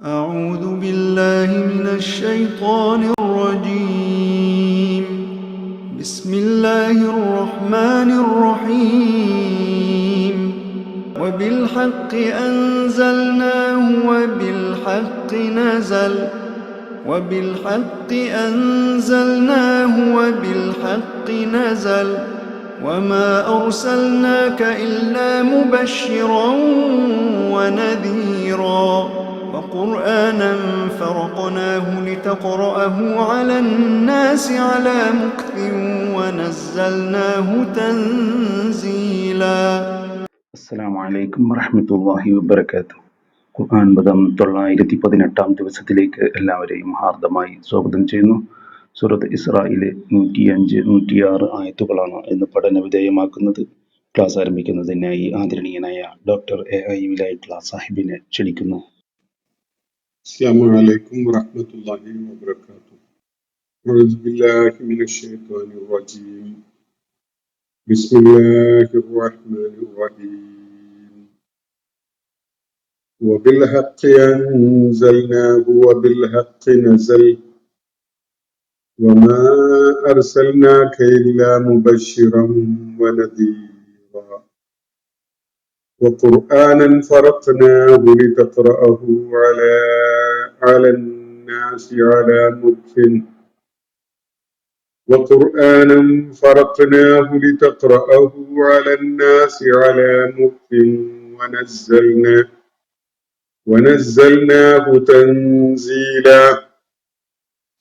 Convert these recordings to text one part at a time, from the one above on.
أعوذ بالله من الشيطان الرجيم. بسم الله الرحمن الرحيم. وبالحق أنزلناه وبالحق نزل وما أرسلناك إلا مبشرا ونذيرا وقرآنا فرقناه لتقرأه على الناس على مكث ونزلناه تنزيلا. അസ്സലാമു അലൈക്കും വറഹ്മത്തുള്ളാഹി വബറകാതുഹു. ഖുർആൻ പദം 918 ദിവസത്തിലേക്ക് എല്ലാവരെയും ഹാർദമായി സ്വാഗതം ചെയ്യുന്നു. സൂറത്ത് ഇസ്രായിലെ 105, 106 ആയത്തുകളാണ് ഇന്ന് പഠന വിധേയമാക്കുന്നത്. ക്ലാസ് ആരംഭിക്കുന്നതിനായി ആദരണീയനായ ഡോക്ടർ AI വിലായത്തുള്ള സാഹിബിനെ ക്ഷണിക്കുന്നു. അസ്സലാമു അലൈക്കും വറഹ്മത്തുള്ളാഹി വബറകാതുഹു. അഊദു ബില്ലാഹി മിനശ് ശൈത്വാനിർ റജീം. ബിസ്മില്ലാഹിർ റഹ്മാനിർ റഹീം. വബിൽഹഖ് അൻസൽനാഹു വബിൽഹഖ് നസൽ വമാ അർസൽനാക ഇല്ലാ മുബശ്ശിറൻ വനദീറാ وقرآنا فرقناه لتقرأه على الناس على مكث ونزلناه تنزيلا.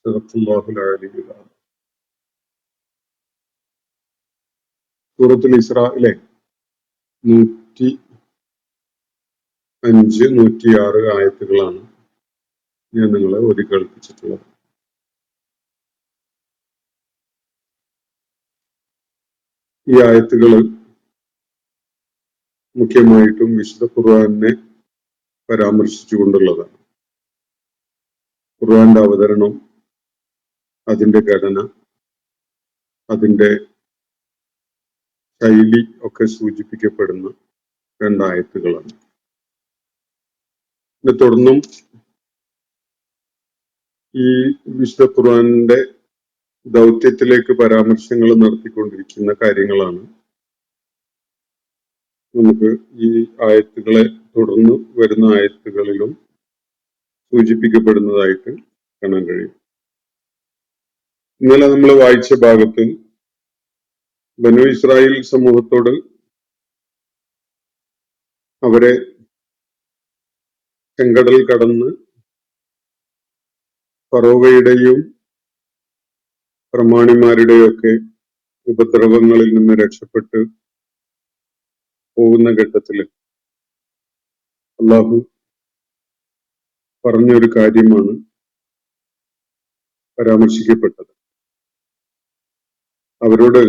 صدق الله العلي العظيم. സൂറത്തുൽ ഇസ്രായിലെ 105, 106 ആയത്തുകളാണ് ഞാൻ നിങ്ങളെ ഓതി കേൾപ്പിച്ചിട്ടുള്ളത്. ഈ ആയത്തുകൾ മുഖ്യമായിട്ടും വിശുദ്ധ ഖുർആനെ പരാമർശിച്ചുകൊണ്ടുള്ളതാണ്. ഖുർആന്റെ അവതരണം, അതിന്റെ ഘടന, അതിന്റെ ശൈലി ഒക്കെ സൂചിപ്പിക്കപ്പെടുന്ന രണ്ടായത്തുകളാണ്. ഇതിനെ തുടർന്നും ഈ വിശുദ്ധ ഖുർആന്റെ ദൗത്യത്തിലേക്ക് പരാമർശങ്ങൾ നടത്തിക്കൊണ്ടിരിക്കുന്ന കാര്യങ്ങളാണ് നമുക്ക് ഈ ആയത്തുകളെ തുടർന്ന് വരുന്ന ആയത്തുകളിലും സൂചിപ്പിക്കപ്പെടുന്നതായിട്ട് കാണാൻ കഴിയും. ഇന്നലെ നമ്മൾ വായിച്ച ഭാഗത്ത് ബനൂ ഇസ്രായേൽ സമൂഹത്തോട് അവരെ ചെങ്കടൽ കടന്ന് ഫറോവയുടെയും പ്രമാണിമാരുടെയും ഒക്കെ ഉപദ്രവങ്ങളിൽ നിന്ന് രക്ഷപ്പെട്ട് പോകുന്ന ഘട്ടത്തില് അള്ളാഹു പറഞ്ഞൊരു കാര്യമാണ് പരാമർശിക്കപ്പെട്ടത്. അവരോട്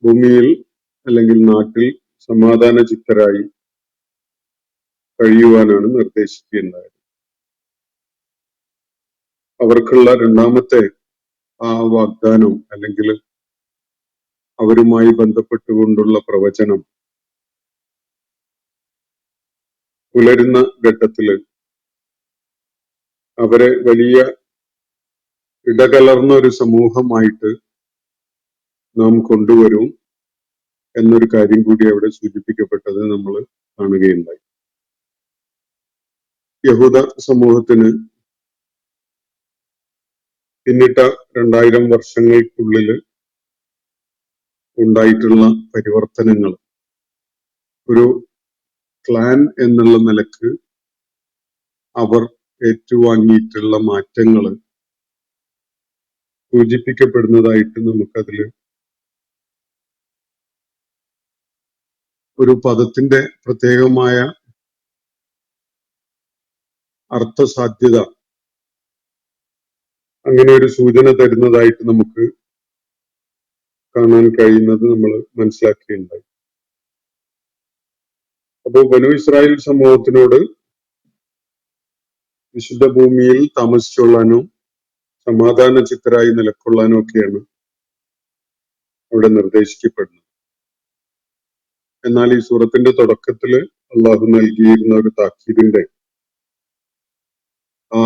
ഭൂമിയിൽ അല്ലെങ്കിൽ നാട്ടിൽ സമാധാന ചിത്തരായി കഴിയുവാനാണ് നിർദ്ദേശിക്കുകയുണ്ടായത്. അവർക്കുള്ള രണ്ടാമത്തെ ആ വാഗ്ദാനം അല്ലെങ്കിൽ അവരുമായി ബന്ധപ്പെട്ടുകൊണ്ടുള്ള പ്രവചനം പുലരുന്ന ഘട്ടത്തില് അവരെ വലിയ ഇടകലർന്ന ഒരു സമൂഹമായിട്ട് നാം കൊണ്ടുവരും എന്നൊരു കാര്യം കൂടി അവിടെ സൂചിപ്പിക്കപ്പെട്ടത് നമ്മൾ കാണുകയുണ്ടായി. യഹൂദ സമൂഹത്തിന് പിന്നിട്ട 2000 വർഷങ്ങൾക്കുള്ളിൽ ഉണ്ടായിട്ടുള്ള പരിവർത്തനങ്ങൾ, ഒരു ക്ലാൻ എന്നുള്ള നിലക്ക് അവർ ഏറ്റുവാങ്ങിയിട്ടുള്ള മാറ്റങ്ങൾ സൂചിപ്പിക്കപ്പെടുന്നതായിട്ട് നമുക്കതിൽ ഒരു പദത്തിന്റെ പ്രത്യേകമായ അർത്ഥസാധ്യത, അങ്ങനെ ഒരു സൂചന തരുന്നതായിട്ട് നമുക്ക് കാണാൻ കഴിയുന്നത് നമ്മൾ മനസ്സിലാക്കുകയുണ്ടായി. അപ്പോൾ ബനൂ ഇസ്രായേൽ സമൂഹത്തിനോട് വിശുദ്ധ ഭൂമിയിൽ താമസിച്ചുകൊള്ളാനും സമാധാന ചിത്തരായി നിലക്കൊള്ളാനും ഒക്കെയാണ് അവിടെ നിർദ്ദേശിക്കപ്പെടുന്നത്. എന്നാൽ ഈ സൂറത്തിന്റെ തുടക്കത്തില് അള്ളാഹു നൽകിയിരുന്ന ഒരു താക്കീതിന്റെ ആ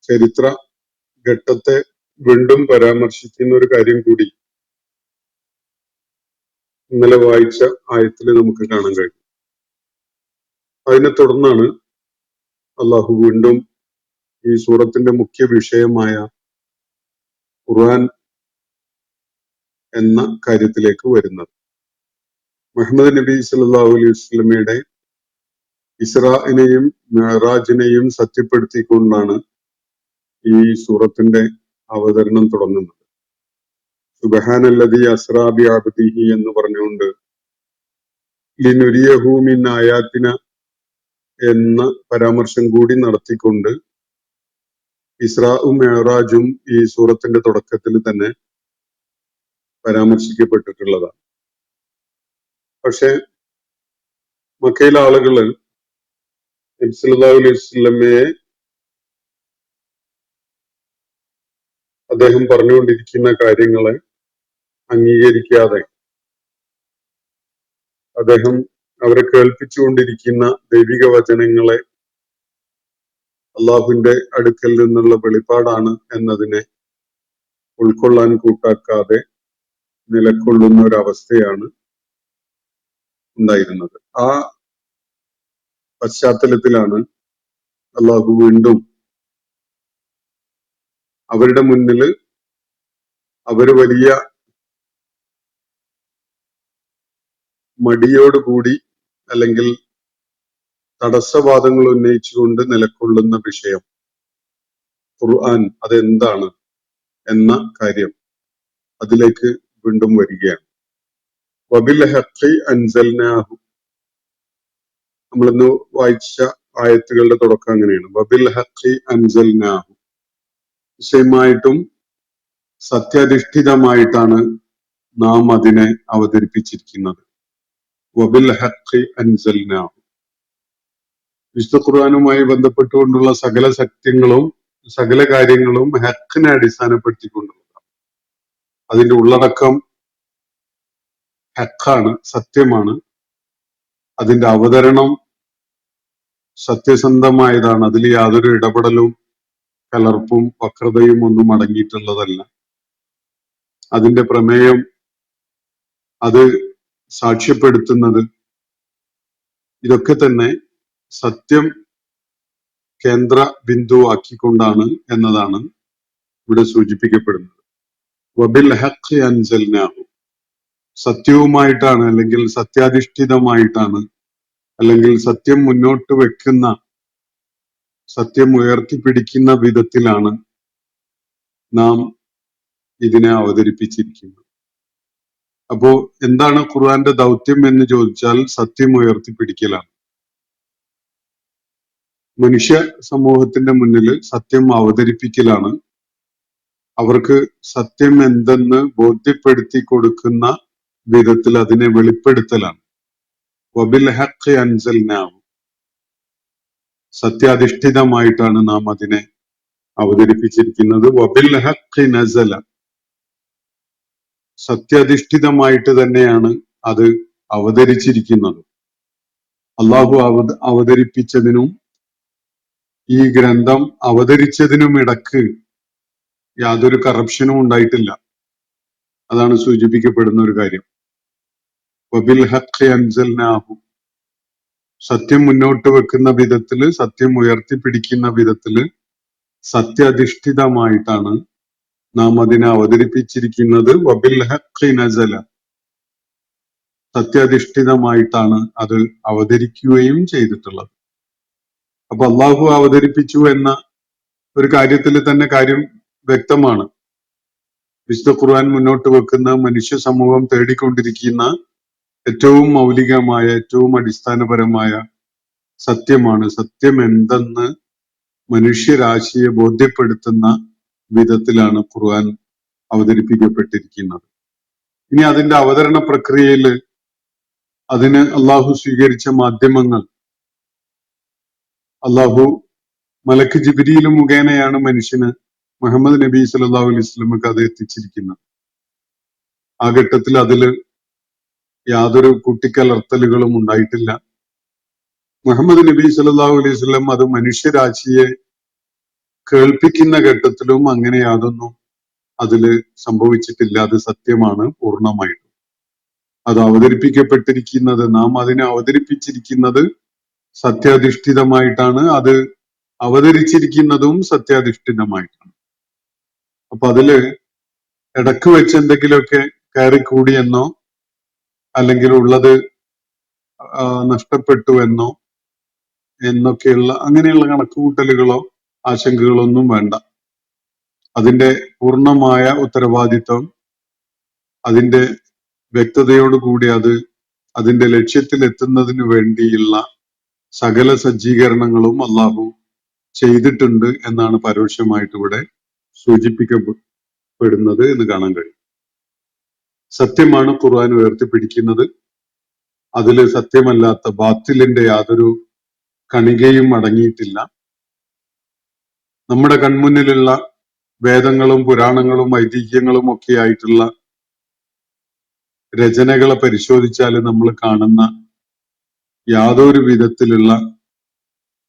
ചരിത്ര ഘട്ടത്തെ വീണ്ടും പരാമർശിക്കുന്ന ഒരു കാര്യം കൂടി ഇന്നലെ വായിച്ച ആയത്തിൽ നമുക്ക് കാണാൻ കഴിയും. അതിനെ തുടർന്നാണ് അള്ളാഹു വീണ്ടും ഈ സൂറത്തിന്റെ മുഖ്യ വിഷയമായ ഖുർആൻ എന്ന കാര്യത്തിലേക്ക് വരുന്നത്. മുഹമ്മദ് നബി സല്ലല്ലാഹു അലൈഹി വസല്ലമയുടെ ഇസ്രാഇനെയും മിഅ്റാജിനെയും സത്യപ്പെടുത്തിക്കൊണ്ടാണ് ഈ സൂറത്തിന്റെ അവതരണം തുടങ്ങുന്നത്. സുബ്ഹാനല്ലദി അസ്റാ ബി അബ്ദിഹി എന്ന് പറഞ്ഞുകൊണ്ട് ലിനുരിയഹു മിൻ ആയാതിന എന്ന പരാമർശം കൂടി നടത്തിക്കൊണ്ട് ഇസ്രാഉം മിഅ്റാജും ഈ സൂറത്തിന്റെ തുടക്കത്തിൽ തന്നെ പരാമർശിക്കപ്പെട്ടിട്ടുള്ളതാണ്. പക്ഷെ മക്കയിലെ ആളുകള് നബി സല്ലല്ലാഹു അലൈഹി വസല്ലമയെ അദ്ദേഹം പറഞ്ഞുകൊണ്ടിരിക്കുന്ന കാര്യങ്ങളെ അംഗീകരിക്കാതെ അദ്ദേഹം അവരെ കേൾപ്പിച്ചുകൊണ്ടിരിക്കുന്ന ദൈവിക വചനങ്ങളെ അള്ളാഹുവിന്റെ അടുക്കൽ നിന്നുള്ള വെളിപ്പാടാണ് എന്നതിനെ ഉൾക്കൊള്ളാൻ കൂട്ടാക്കാതെ നിലകൊള്ളുന്ന ഒരവസ്ഥയാണ് ഉണ്ടായിരുന്നത്. ആ പശ്ചാത്തലത്തിലാണ് അള്ളാഹു വീണ്ടും അവരുടെ മുന്നില് അവര് വലിയ മടിയോടുകൂടി അല്ലെങ്കിൽ തടസ്സവാദങ്ങൾ ഉന്നയിച്ചുകൊണ്ട് നിലകൊള്ളുന്ന വിഷയം ഖുർആൻ അതെന്താണ് എന്ന കാര്യം അതിലേക്ക് വീണ്ടും വരികയാണ്. വബിൽ ഹഖി അൻസൽനാഹു, നമ്മളിന്ന് വായിച്ച ആയത്തുകളുടെ തുടക്കം അങ്ങനെയാണ്. വബിൽ ഹഖി അൻസൽനാഹു, നിശ്ചയമായിട്ടും സത്യാധിഷ്ഠിതമായിട്ടാണ് നാം അതിനെ അവതരിപ്പിച്ചിരിക്കുന്നത്. വബിൽ ഹഖി അൻസൽനാഹു, വിശുദ്ധ ഖുർആനുമായി ബന്ധപ്പെട്ടുകൊണ്ടുള്ള സകല സത്യങ്ങളും സകല കാര്യങ്ങളും ഹഖിനെ അടിസ്ഥാനപ്പെടുത്തിക്കൊണ്ടുള്ളതാണ്. അതിന്റെ ഉള്ളടക്കം ഹഖാണ്, സത്യമാണ്. അതിന്റെ അവതരണം സത്യസന്ധമായതാണ്. അതിൽ യാതൊരു ഇടപെടലും കലർപ്പും വക്രതയും ഒന്നും അടങ്ങിയിട്ടുള്ളതല്ല. അതിന്റെ പ്രമേയം, അത് സാക്ഷ്യപ്പെടുത്തുന്നത്, ഇതൊക്കെ തന്നെ സത്യം കേന്ദ്ര ബിന്ദുവാക്കിക്കൊണ്ടാണ് എന്നതാണ് ഇവിടെ സൂചിപ്പിക്കപ്പെടുന്നത്. വബിൽ ഹഖി അൻസൽനാഹു, സത്യവുമായിട്ടാണ് അല്ലെങ്കിൽ സത്യാധിഷ്ഠിതമായിട്ടാണ് അല്ലെങ്കിൽ സത്യം മുന്നോട്ട് വെക്കുന്ന, സത്യം ഉയർത്തിപ്പിടിക്കുന്ന വിധത്തിലാണ് നാം ഇതിനെ അവതരിപ്പിച്ചിരിക്കുന്നത്. അപ്പോ എന്താണ് ഖുർആന്റെ ദൗത്യം എന്ന് ചോദിച്ചാൽ സത്യം ഉയർത്തിപ്പിടിക്കലാണ്. മനുഷ്യ സമൂഹത്തിന്റെ മുന്നിൽ സത്യം അവതരിപ്പിക്കലാണ്. അവർക്ക് സത്യം എന്തെന്ന് ബോധ്യപ്പെടുത്തി കൊടുക്കുന്ന വിധത്തിൽ അതിനെ വെളിപ്പെടുത്തലാണ്. വബിൽ ഹഖി അൻസൽനാഹു, സത്യാധിഷ്ഠിതമായിട്ടാണ് നാം അതിനെ അവതരിപ്പിച്ചിരിക്കുന്നത്. വബിൽ ഹഖി നസല, സത്യാധിഷ്ഠിതമായിട്ട് തന്നെയാണ് അത് അവതരിച്ചിരിക്കുന്നത്. അള്ളാഹു അവതരിപ്പിച്ചതിനും ഈ ഗ്രന്ഥം അവതരിച്ചതിനും ഇടക്ക് യാതൊരു കറപ്ഷനും ഉണ്ടായിട്ടില്ല. അതാണ് സൂചിപ്പിക്കപ്പെടുന്ന ഒരു കാര്യം. വബിൽ ഹഖി അൻസൽനാഹു, സത്യം മുന്നോട്ട് വെക്കുന്ന വിധത്തില്, സത്യം ഉയർത്തിപ്പിടിക്കുന്ന വിധത്തില് സത്യാധിഷ്ഠിതമായിട്ടാണ് നാം അതിനെ അവതരിപ്പിച്ചിരിക്കുന്നത്. വബിൽ ഹഖി നസല, സത്യാധിഷ്ഠിതമായിട്ടാണ് അത് അവതരിക്കുകയും ചെയ്തിട്ടുള്ളത്. അപ്പൊ അള്ളാഹു അവതരിപ്പിച്ചു എന്ന ഒരു കാര്യത്തിൽ തന്നെ കാര്യം വ്യക്തമാണ്. വിശുദ്ധ ഖുർആൻ മുന്നോട്ട് വെക്കുന്ന മനുഷ്യ സമൂഹം തേടിക്കൊണ്ടിരിക്കുന്ന ഏറ്റവും മൗലികമായ, ഏറ്റവും അടിസ്ഥാനപരമായ സത്യമാണ്. സത്യം എന്തെന്ന് മനുഷ്യരാശിയെ ബോധ്യപ്പെടുത്തുന്ന വിധത്തിലാണ് ഖുർആൻ അവതരിപ്പിക്കപ്പെട്ടിരിക്കുന്നത്. ഇനി അതിന്റെ അവതരണ പ്രക്രിയയിൽ അതിന് അള്ളാഹു സ്വീകരിച്ച മാധ്യമങ്ങൾ, അള്ളാഹു മലക്ക് ജിബ്രീൽ മുഖേനയാണ് മനുഷ്യന് മുഹമ്മദ് നബി സല്ലല്ലാഹു അലൈഹി വസല്ലമക്ക് അത് എത്തിച്ചിരിക്കുന്നത്. ആ ഘട്ടത്തിൽ അതില് യാതൊരു കൂട്ടിക്കലർത്തലുകളും ഉണ്ടായിട്ടില്ല. മുഹമ്മദ് നബി സല്ലല്ലാഹു അലൈഹി വസല്ലം അത് മനുഷ്യരാശിയെ കേൾപ്പിക്കുന്ന ഘട്ടത്തിലും അങ്ങനെ യാതൊന്നും അതില് സംഭവിച്ചിട്ടില്ല. അത് സത്യമാണ് പൂർണ്ണമായിട്ടും. അത് അവതരിപ്പിക്കപ്പെട്ടിരിക്കുന്നത്, നാം അതിനെ അവതരിപ്പിച്ചിരിക്കുന്നത് സത്യാധിഷ്ഠിതമായിട്ടാണ്. അത് അവതരിച്ചിരിക്കുന്നതും സത്യാധിഷ്ഠിതമായിട്ടാണ്. അപ്പൊ അതില് ഇടക്ക് വെച്ച് എന്തെങ്കിലുമൊക്കെ കയറിക്കൂടിയെന്നോ അല്ലെങ്കിൽ ഉള്ളത് നഷ്ടപ്പെട്ടു എന്നൊക്കെയുള്ള അങ്ങനെയുള്ള കണക്കുകൂട്ടലുകളോ ആശങ്കകളൊന്നും വേണ്ട. അതിന്റെ പൂർണ്ണമായ ഉത്തരവാദിത്വം, അതിന്റെ വ്യക്തതയോടുകൂടി അതിന്റെ ലക്ഷ്യത്തിൽ എത്തുന്നതിന് വേണ്ടിയുള്ള സകല സജ്ജീകരണങ്ങളും അള്ളാഹു ചെയ്തിട്ടുണ്ട് എന്നാണ് പരോക്ഷമായിട്ട് ഇവിടെ സൂചിപ്പിക്കപ്പെടുന്നത് എന്ന് കാണാൻ കഴിയും. സത്യമാണ് ഖുർആൻ ഉയർത്തിപ്പിടിക്കുന്നത്. അതിൽ സത്യമല്ലാത്ത ബാത്തിലിന്റെ യാതൊരു കണികയും അടങ്ങിയിട്ടില്ല. നമ്മുടെ കൺമുന്നിലുള്ള വേദങ്ങളും പുരാണങ്ങളും ഐതിഹ്യങ്ങളും ഒക്കെ ആയിട്ടുള്ള രചനകളെ പരിശോധിച്ചാൽ നമ്മൾ കാണുന്ന യാതൊരു വിധത്തിലുള്ള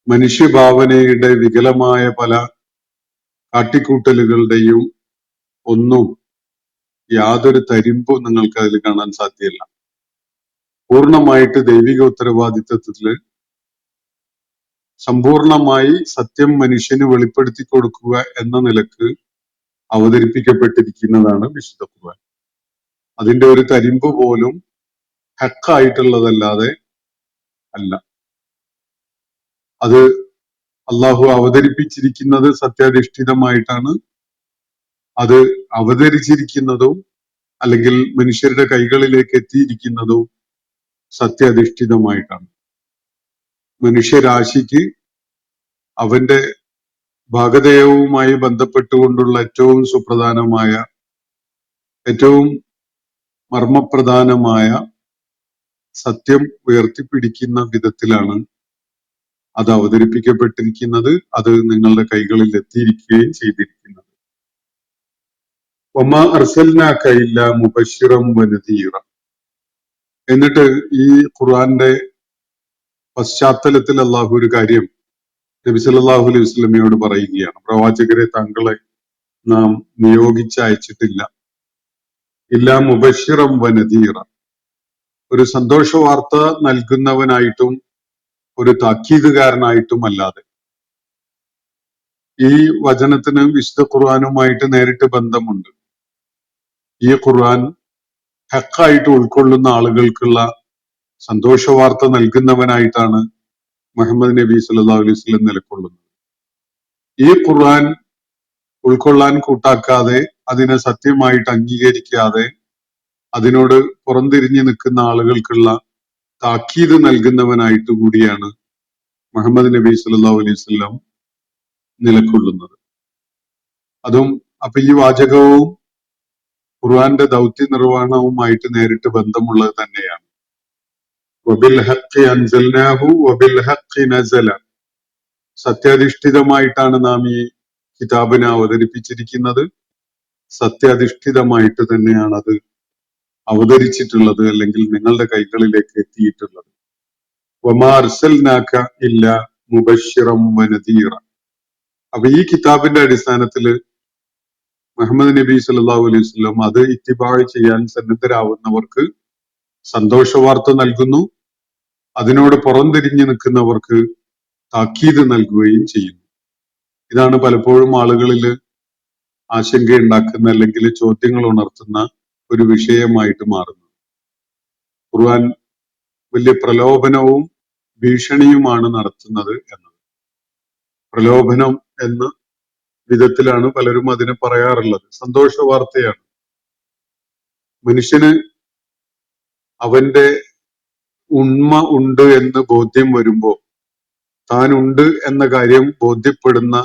മനുഷ്യഭാവനയുടെ വികലമായ പല കാട്ടിക്കൂട്ടലുകളുടെയും ഒന്നും യാതൊരു തരിമ്പും നിങ്ങൾക്ക് അതിൽ കാണാൻ സാധ്യമല്ല. പൂർണ്ണമായിട്ട് ദൈവിക ഉത്തരവാദിത്വത്തില് സമ്പൂർണമായി സത്യം മനുഷ്യന് വെളിപ്പെടുത്തി കൊടുക്കുക എന്ന നിലക്ക് അവതരിപ്പിക്കപ്പെട്ടിരിക്കുന്നതാണ് വിശുദ്ധ ഖുർആൻ. അതിന്റെ ഒരു തരിമ്പ് പോലും ഹക്കായിട്ടുള്ളതല്ലാതെ അല്ല. അത് അള്ളാഹു അവതരിപ്പിച്ചിരിക്കുന്നത് സത്യാധിഷ്ഠിതമായിട്ടാണ്. അത് അവതരിച്ചിരിക്കുന്നതും അല്ലെങ്കിൽ മനുഷ്യരുടെ കൈകളിലേക്ക് എത്തിയിരിക്കുന്നതും സത്യാധിഷ്ഠിതമായിട്ടാണ്. മനുഷ്യരാശിക്ക് അവന്റെ ഭാഗധേയവുമായി ബന്ധപ്പെട്ടുകൊണ്ടുള്ള ഏറ്റവും സുപ്രധാനമായ, ഏറ്റവും മർമ്മപ്രധാനമായ സത്യം ഉയർത്തിപ്പിടിക്കുന്ന വിധത്തിലാണ് അത് അവതരിപ്പിക്കപ്പെട്ടിരിക്കുന്നത്. അത് നിങ്ങളുടെ കൈകളിൽ എത്തിയിരിക്കുകയും ചെയ്തിരിക്കുന്നത്. വമാ അർസൽനാക ഇല്ലാ മുബശ്ശിറൻ വനദീറ. എന്നിട്ട് ഈ ഖുർആന്റെ പശ്ചാത്തലത്തിൽ അള്ളാഹു ഒരു കാര്യം നബി സല്ലല്ലാഹു അലൈഹി വസല്ലമയോട് പറയുകയാണ്. പ്രവാചകരെ, താങ്കളെ നാം നിയോഗിച്ചയച്ചിട്ടില്ല ഇല്ലാ മുബശ്ശിറൻ വനദീറ, ഒരു സന്തോഷ വാർത്ത നൽകുന്നവനായിട്ടും ഒരു താക്കീതുകാരനായിട്ടും അല്ലാതെ. ഈ വചനത്തിന് വിശുദ്ധ ഖുർആനുമായിട്ട് നേരിട്ട് ബന്ധമുണ്ട്. ഈ ഖുർആൻ ഹക്കായിട്ട് ഉൾക്കൊള്ളുന്ന ആളുകൾക്കുള്ള സന്തോഷ വാർത്ത നൽകുന്നവനായിട്ടാണ് മുഹമ്മദ് നബി സല്ലല്ലാഹു അലൈഹി വസല്ലം നിലകൊള്ളുന്നത്. ഈ ഖുർആൻ ഉൾക്കൊള്ളാൻ കൂട്ടാക്കാതെ, അതിനെ സത്യമായിട്ട് അംഗീകരിക്കാതെ അതിനോട് പുറംതിരിഞ്ഞു നിൽക്കുന്ന ആളുകൾക്കുള്ള താക്കീത് നൽകുന്നവനായിട്ട് കൂടിയാണ് മുഹമ്മദ് നബി സല്ലല്ലാഹു അലൈഹി വസല്ലം നിലകൊള്ളുന്നത്. അതും അപ്പൊ ഈ വാചകവും ഖുർആന്റെ ദൗത്യ നിർവഹണവുമായിട്ട് നേരിട്ട് ബന്ധമുള്ളത് തന്നെയാണ്. വബിൽ ഹഖ്ഖി അൻസൽനാഹു വബിൽ ഹഖ്ഖി നസല. സത്യാധിഷ്ഠിതമായിട്ടാണ് നാം ഈ കിതാബിനെ അവതരിപ്പിച്ചിരിക്കുന്നത്. സത്യാധിഷ്ഠിതമായിട്ട് തന്നെയാണ് അത് അവതരിച്ചിട്ടുള്ളത്, അല്ലെങ്കിൽ നിങ്ങളുടെ കൈകളിലേക്ക് എത്തിയിട്ടുള്ളത്. വമാ അർസൽനാക ഇല്ലാ മുബശ്ശിറൻ വനദീറ. അപ്പൊ ഈ കിതാബിന്റെ അടിസ്ഥാനത്തിൽ മുഹമ്മദ് നബി സല്ലല്ലാഹു അലൈഹി വസല്ലം അത് ഇത്തിബാഅ് ചെയ്യാൻ സന്നദ്ധരാവുന്നവർക്ക് സന്തോഷ വാർത്ത നൽകുന്നു. അതിനോട് പുറംതിരിഞ്ഞു നിൽക്കുന്നവർക്ക് താക്കീത് നൽകുകയും ചെയ്യുന്നു. ഇതാണ് പലപ്പോഴും ആളുകളിൽ ആശങ്കയുണ്ടാക്കുന്ന അല്ലെങ്കിൽ ചോദ്യങ്ങൾ ഉണർത്തുന്ന ഒരു വിഷയമായിട്ട് മാറുന്നത്. ഖുർആൻ വലിയ പ്രലോഭനവും ഭീഷണിയുമാണ് നടത്തുന്നത് എന്നത്. പ്രലോഭനം എന്ന വിധത്തിലാണ് പലരും അതിനെ പറയാറുള്ളത്. സന്തോഷ വാർത്തയാണ്. മനുഷ്യന് അവന്റെ ഉണ്മ ഉണ്ട് എന്ന് ബോധ്യം വരുമ്പോ, താൻ ഉണ്ട് എന്ന കാര്യം ബോധ്യപ്പെടുന്ന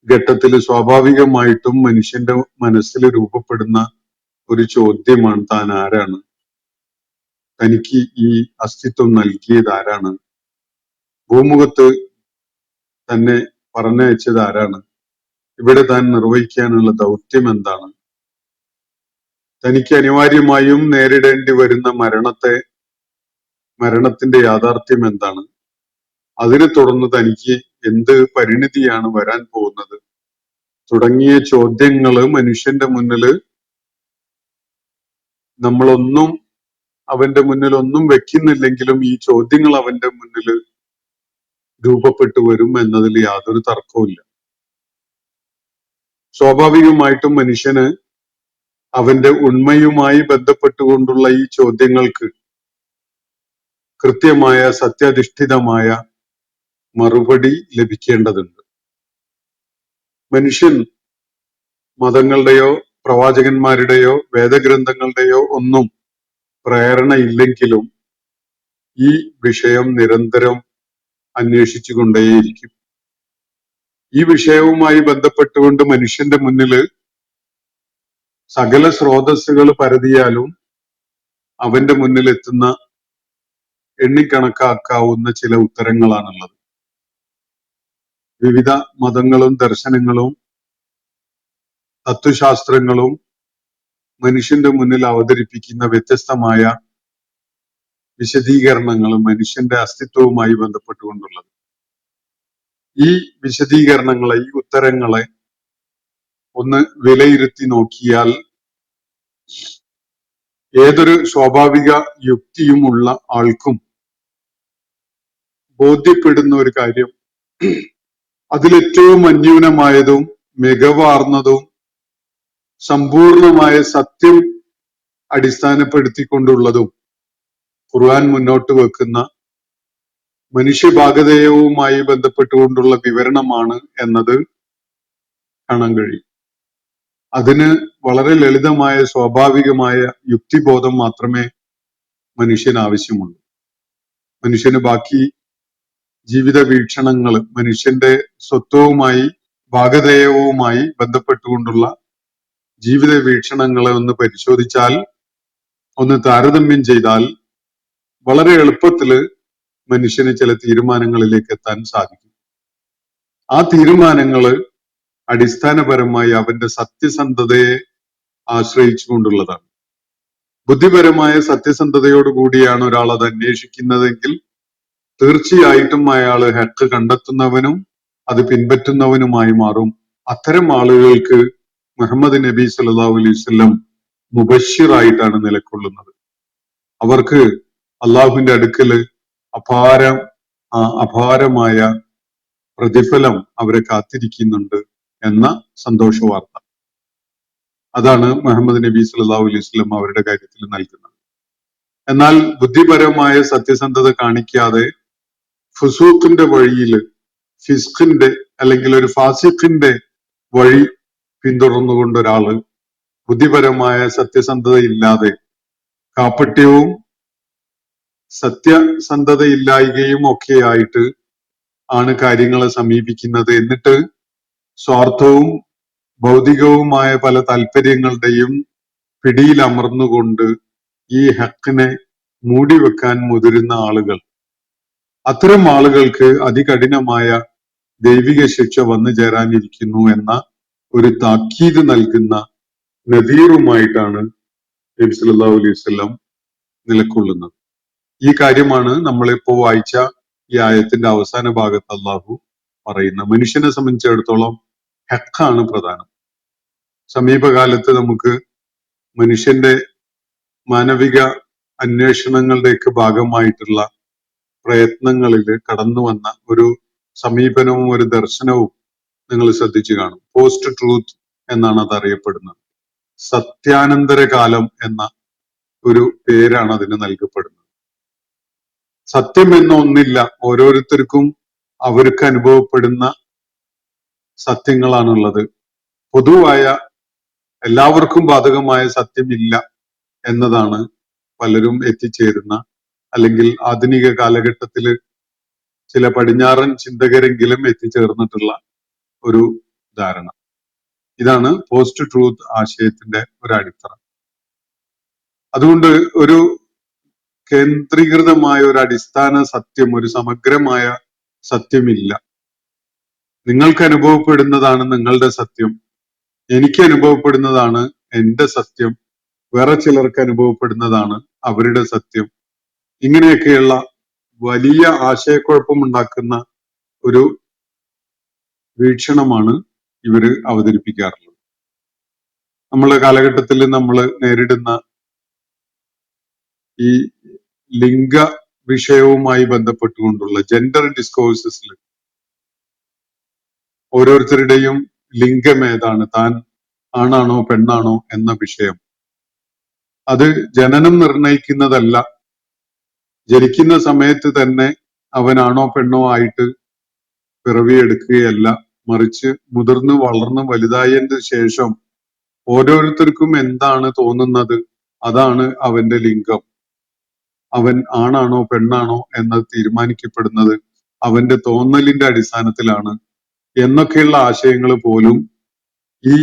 ഘട്ടത്തിൽ സ്വാഭാവികമായിട്ടും മനുഷ്യന്റെ മനസ്സിൽ രൂപപ്പെടുന്ന ഒരു ചോദ്യമാണ്, താൻ ആരാണ്? തനിക്ക് ഈ അസ്തിത്വം നൽകിയത് ആരാണ്? ഭൂമുഖത്ത് തന്നെ പറഞ്ഞയച്ചത് ആരാണ്? ഇവിടെ താൻ നിർവഹിക്കാനുള്ള ദൗത്യം എന്താണ്? തനിക്ക് അനിവാര്യമായും നേരിടേണ്ടി വരുന്ന മരണത്തെ മരണത്തിന്റെ യാഥാർത്ഥ്യം എന്താണ്, അതിനെ തുടർന്ന് തനിക്ക് എന്ത് പരിണിതിയാണ് വരാൻ പോകുന്നത് തുടങ്ങിയ ചോദ്യങ്ങള് മനുഷ്യന്റെ മുന്നില് നമ്മളൊന്നും അവന്റെ മുന്നിൽ ഒന്നും വെക്കുന്നില്ലെങ്കിലും ഈ ചോദ്യങ്ങൾ അവന്റെ മുന്നിൽ രൂപപ്പെട്ടു വരും എന്നതിൽ യാതൊരു തർക്കവുമില്ല. സ്വാഭാവികമായിട്ടും മനുഷ്യന് അവന്റെ ഉണ്മയുമായി ബന്ധപ്പെട്ടുകൊണ്ടുള്ള ഈ ചോദ്യങ്ങൾക്ക് കൃത്യമായ സത്യാധിഷ്ഠിതമായ മറുപടി ലഭിക്കേണ്ടതുണ്ട്. മനുഷ്യൻ മതങ്ങളുടെയോ പ്രവാചകന്മാരുടെയോ വേദഗ്രന്ഥങ്ങളുടെയോ ഒന്നും പ്രേരണയില്ലെങ്കിലും ഈ വിഷയം നിരന്തരം അന്വേഷിച്ചു കൊണ്ടേയിരിക്കും. ഈ വിഷയവുമായി ബന്ധപ്പെട്ടുകൊണ്ട് മനുഷ്യന്റെ മുന്നില് സകല സ്രോതസ്സുകൾ പരതിയാലും അവന്റെ മുന്നിൽ എത്തുന്ന എണ്ണിക്കണക്കാക്കാവുന്ന ചില ഉത്തരങ്ങളാണുള്ളത്. വിവിധ മതങ്ങളും ദർശനങ്ങളും തത്വശാസ്ത്രങ്ങളും മനുഷ്യന്റെ മുന്നിൽ അവതരിപ്പിക്കുന്ന വ്യത്യസ്തമായ വിശദീകരണങ്ങളും മനുഷ്യന്റെ അസ്തിത്വവുമായി ബന്ധപ്പെട്ടുകൊണ്ടുള്ളത്. ഈ വിശദീകരണങ്ങളെ, ഈ ഉത്തരങ്ങളെ ഒന്ന് വിലയിരുത്തി നോക്കിയാൽ ഏതൊരു സ്വാഭാവിക യുക്തിയുമുള്ള ആൾക്കും ബോധ്യപ്പെടുന്ന ഒരു കാര്യം, അതിലേറ്റവും അന്യൂനമായതും മികവാർന്നതും സമ്പൂർണമായ സത്യം അടിസ്ഥാനപ്പെടുത്തിക്കൊണ്ടുള്ളതും ഖുർആൻ മുന്നോട്ട് വെക്കുന്ന മനുഷ്യഭാഗധേയവുമായി ബന്ധപ്പെട്ടുകൊണ്ടുള്ള വിവരണമാണ് എന്നത് കാണാൻ കഴിയും. അതിന് വളരെ ലളിതമായ സ്വാഭാവികമായ യുക്തിബോധം മാത്രമേ മനുഷ്യന് ആവശ്യമുള്ളൂ. മനുഷ്യന് ബാക്കി ജീവിത വീക്ഷണങ്ങൾ, മനുഷ്യന്റെ സ്വത്വവുമായി ഭാഗധേയവുമായി ബന്ധപ്പെട്ടുകൊണ്ടുള്ള ജീവിത വീക്ഷണങ്ങളെ ഒന്ന് പരിശോധിച്ചാൽ, ഒന്ന് താരതമ്യം ചെയ്താൽ വളരെ എളുപ്പത്തില് മനുഷ്യന് ചില തീരുമാനങ്ങളിലേക്ക് എത്താൻ സാധിക്കും. ആ തീരുമാനങ്ങള് അടിസ്ഥാനപരമായി അവന്റെ സത്യസന്ധതയെ ആശ്രയിച്ചുകൊണ്ടുള്ളതാണ്. ബുദ്ധിപരമായ സത്യസന്ധതയോടുകൂടിയാണ് ഒരാൾ അത് അന്വേഷിക്കുന്നതെങ്കിൽ തീർച്ചയായിട്ടും അയാൾ ഹക്ക് കണ്ടെത്തുന്നവനും അത് പിൻപറ്റുന്നവനുമായി മാറും. അത്തരം ആളുകൾക്ക് മുഹമ്മദ് നബി സല്ലല്ലാഹു അലൈഹി വസല്ലം മുബശ്ശിറായിട്ടാണ് നിലകൊള്ളുന്നത്. അവർക്ക് അള്ളാഹുവിന്റെ അടുക്കല് അപാരമായ പ്രതിഫലം അവരെ കാത്തിരിക്കുന്നുണ്ട് എന്ന സന്തോഷ വാർത്ത. അതാണ് മുഹമ്മദ് നബി സല്ലല്ലാഹു അലൈഹി വസല്ലം അവരുടെ കാര്യത്തിൽ നൽകുന്നത്. എന്നാൽ ബുദ്ധിപരമായ സത്യസന്ധത കാണിക്കാതെ ഫുസൂഖിന്റെ വഴിയിൽ, ഫിസ്ഖിന്റെ അല്ലെങ്കിൽ ഒരു ഫാസിഖിന്റെ വഴി പിന്തുടർന്നുകൊണ്ട് ഒരാള് ബുദ്ധിപരമായ സത്യസന്ധത ഇല്ലാതെ കാപ്പട്യവും സത്യസന്ധതയില്ലായ്കയും ഒക്കെ ആയിട്ട് ആണ് കാര്യങ്ങളെ സമീപിക്കുന്നത്. എന്നിട്ട് സ്വാർത്ഥവും ഭൗതികവുമായ പല താല്പര്യങ്ങളുടെയും പിടിയിൽ അമർന്നുകൊണ്ട് ഈ ഹക്കിനെ മൂടിവെക്കാൻ മുതിരുന്ന ആളുകൾ, അത്തരം ആളുകൾക്ക് അതികഠിനമായ ദൈവിക ശിക്ഷ വന്നു ചേരാനിരിക്കുന്നു എന്ന ഒരു താക്കീത് നൽകുന്ന നദീറുമായിട്ടാണ് നബി സല്ലല്ലാഹു അലൈഹി വസല്ലം നിലകൊള്ളുന്നത്. ഈ കാര്യമാണ് നമ്മളിപ്പോ വായിച്ച ഈ ആയത്തിന്റെ അവസാന ഭാഗത്ത് അള്ളാഹു പറയുന്ന. മനുഷ്യനെ സംബന്ധിച്ചിടത്തോളം ഹക്കാണ് പ്രധാനം. സമീപകാലത്ത് നമുക്ക് മനുഷ്യന്റെ മാനവിക അന്വേഷണങ്ങളുടെയൊക്കെ ഭാഗമായിട്ടുള്ള പ്രയത്നങ്ങളിൽ കടന്നു വന്ന ഒരു സമീപനവും ഒരു ദർശനവും നിങ്ങൾ ശ്രദ്ധിച്ചു കാണും. പോസ്റ്റ് ട്രൂത്ത് എന്നാണ് അത് അറിയപ്പെടുന്നത്. സത്യാനന്തര കാലം എന്ന ഒരു പേരാണ് അതിന് നൽകപ്പെടുന്നത്. സത്യം എന്ന ഒന്നില്ല, ഓരോരുത്തർക്കും അവർക്ക് അനുഭവപ്പെടുന്ന സത്യങ്ങളാണുള്ളത്. പൊതുവായ എല്ലാവർക്കും ബാധകമായ സത്യമില്ല എന്നതാണ് പലരും എത്തിച്ചേരുന്ന, അല്ലെങ്കിൽ ആധുനിക കാലഘട്ടത്തില് ചില പടിഞ്ഞാറൻ ചിന്തകരെങ്കിലും എത്തിച്ചേർന്നിട്ടുള്ള ഒരു ധാരണ. ഇതാണ് പോസ്റ്റ് ട്രൂത്ത് ആശയത്തിന്റെ ഒരു അടിത്തറ. അതുകൊണ്ട് ഒരു കേന്ദ്രീകൃതമായ ഒരു അടിസ്ഥാന സത്യം, ഒരു സമഗ്രമായ സത്യമില്ല. നിങ്ങൾക്ക് അനുഭവപ്പെടുന്നതാണ് നിങ്ങളുടെ സത്യം, എനിക്ക് അനുഭവപ്പെടുന്നതാണ് എന്റെ സത്യം, വേറെ ചിലർക്ക് അനുഭവപ്പെടുന്നതാണ് അവരുടെ സത്യം. ഇങ്ങനെയൊക്കെയുള്ള വലിയ ആശയക്കുഴപ്പമുണ്ടാക്കുന്ന ഒരു വീക്ഷണമാണ് ഇവര് അവതരിപ്പിക്കാറുള്ളത്. നമ്മളെ കാലഘട്ടത്തിൽ നമ്മൾ നേരിടുന്ന ഈ ലിംഗ വിഷയവുമായി ബന്ധപ്പെട്ടുകൊണ്ടുള്ള ജെൻഡർ ഡിസ്കോഴ്സസിൽ ഓരോരുത്തരുടെയും ലിംഗം ഏതാണ്, താൻ ആണാണോ പെണ്ണാണോ എന്ന വിഷയം, അത് ജനനം നിർണയിക്കുന്നതല്ല. ജനിക്കുന്ന സമയത്ത് തന്നെ അവനാണോ പെണ്ണോ ആയിട്ട് പിറവിയെടുക്കുകയല്ല, മറിച്ച് മുതിർന്ന് വളർന്ന് വലുതായതിന് ശേഷം ഓരോരുത്തർക്കും എന്താണ് തോന്നുന്നത് അതാണ് അവന്റെ ലിംഗം. അവൻ ആണാണോ പെണ്ണാണോ എന്നത് തീരുമാനിക്കപ്പെടുന്നത് അവന്റെ തോന്നലിന്റെ അടിസ്ഥാനത്തിലാണ് എന്നൊക്കെയുള്ള ആശയങ്ങൾ പോലും ഈ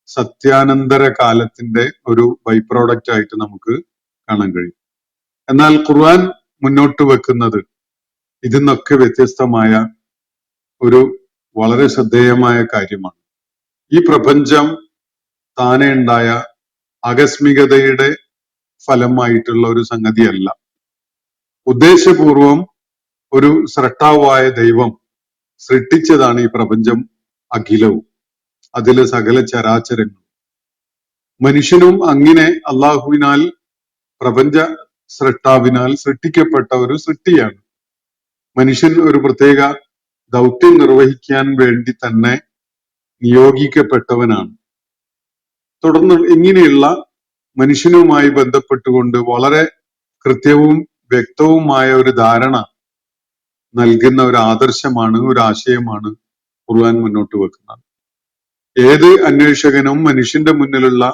സത്യാനന്തര കാലത്തിന്റെ ഒരു ബൈ പ്രോഡക്റ്റ് ആയിട്ട് നമുക്ക് കാണാൻ കഴിയും. എന്നാൽ ഖുർആൻ മുന്നോട്ട് വെക്കുന്നത് ഇതിന്നൊക്കെ വ്യത്യസ്തമായ ഒരു വളരെ ശ്രദ്ധേയമായ കാര്യമാണ്. ഈ പ്രപഞ്ചം താനെ ഉണ്ടായ ആകസ്മികതയുടെ ഫലമായിട്ടുള്ള ഒരു സംഗതിയല്ല. ഉദ്ദേശപൂർവം ഒരു സ്രഷ്ടാവായ ദൈവം സൃഷ്ടിച്ചതാണ് ഈ പ്രപഞ്ചം അഖിലവും, അതിലെ സകല ചരാചരങ്ങളും. മനുഷ്യനും അങ്ങനെ അള്ളാഹുവിനാൽ, പ്രപഞ്ച സ്രഷ്ടാവിനാൽ സൃഷ്ടിക്കപ്പെട്ട ഒരു സൃഷ്ടിയാണ്. മനുഷ്യൻ ഒരു പ്രത്യേക ദൗത്യം നിർവഹിക്കാൻ വേണ്ടി തന്നെ നിയോഗിക്കപ്പെട്ടവനാണ്. തുടർന്ന് ഇങ്ങനെയുള്ള മനുഷ്യനുമായി ബന്ധപ്പെട്ടുകൊണ്ട് വളരെ കൃത്യവും വ്യക്തവുമായ ഒരു ധാരണ നൽകുന്ന ഒരു ആദർശമാണ്, ഒരു ആശയമാണ് ഖുർആൻ മുന്നോട്ട് വെക്കുന്നത്. ഏത് അന്വേഷകനും മനുഷ്യന്റെ മുന്നിലുള്ള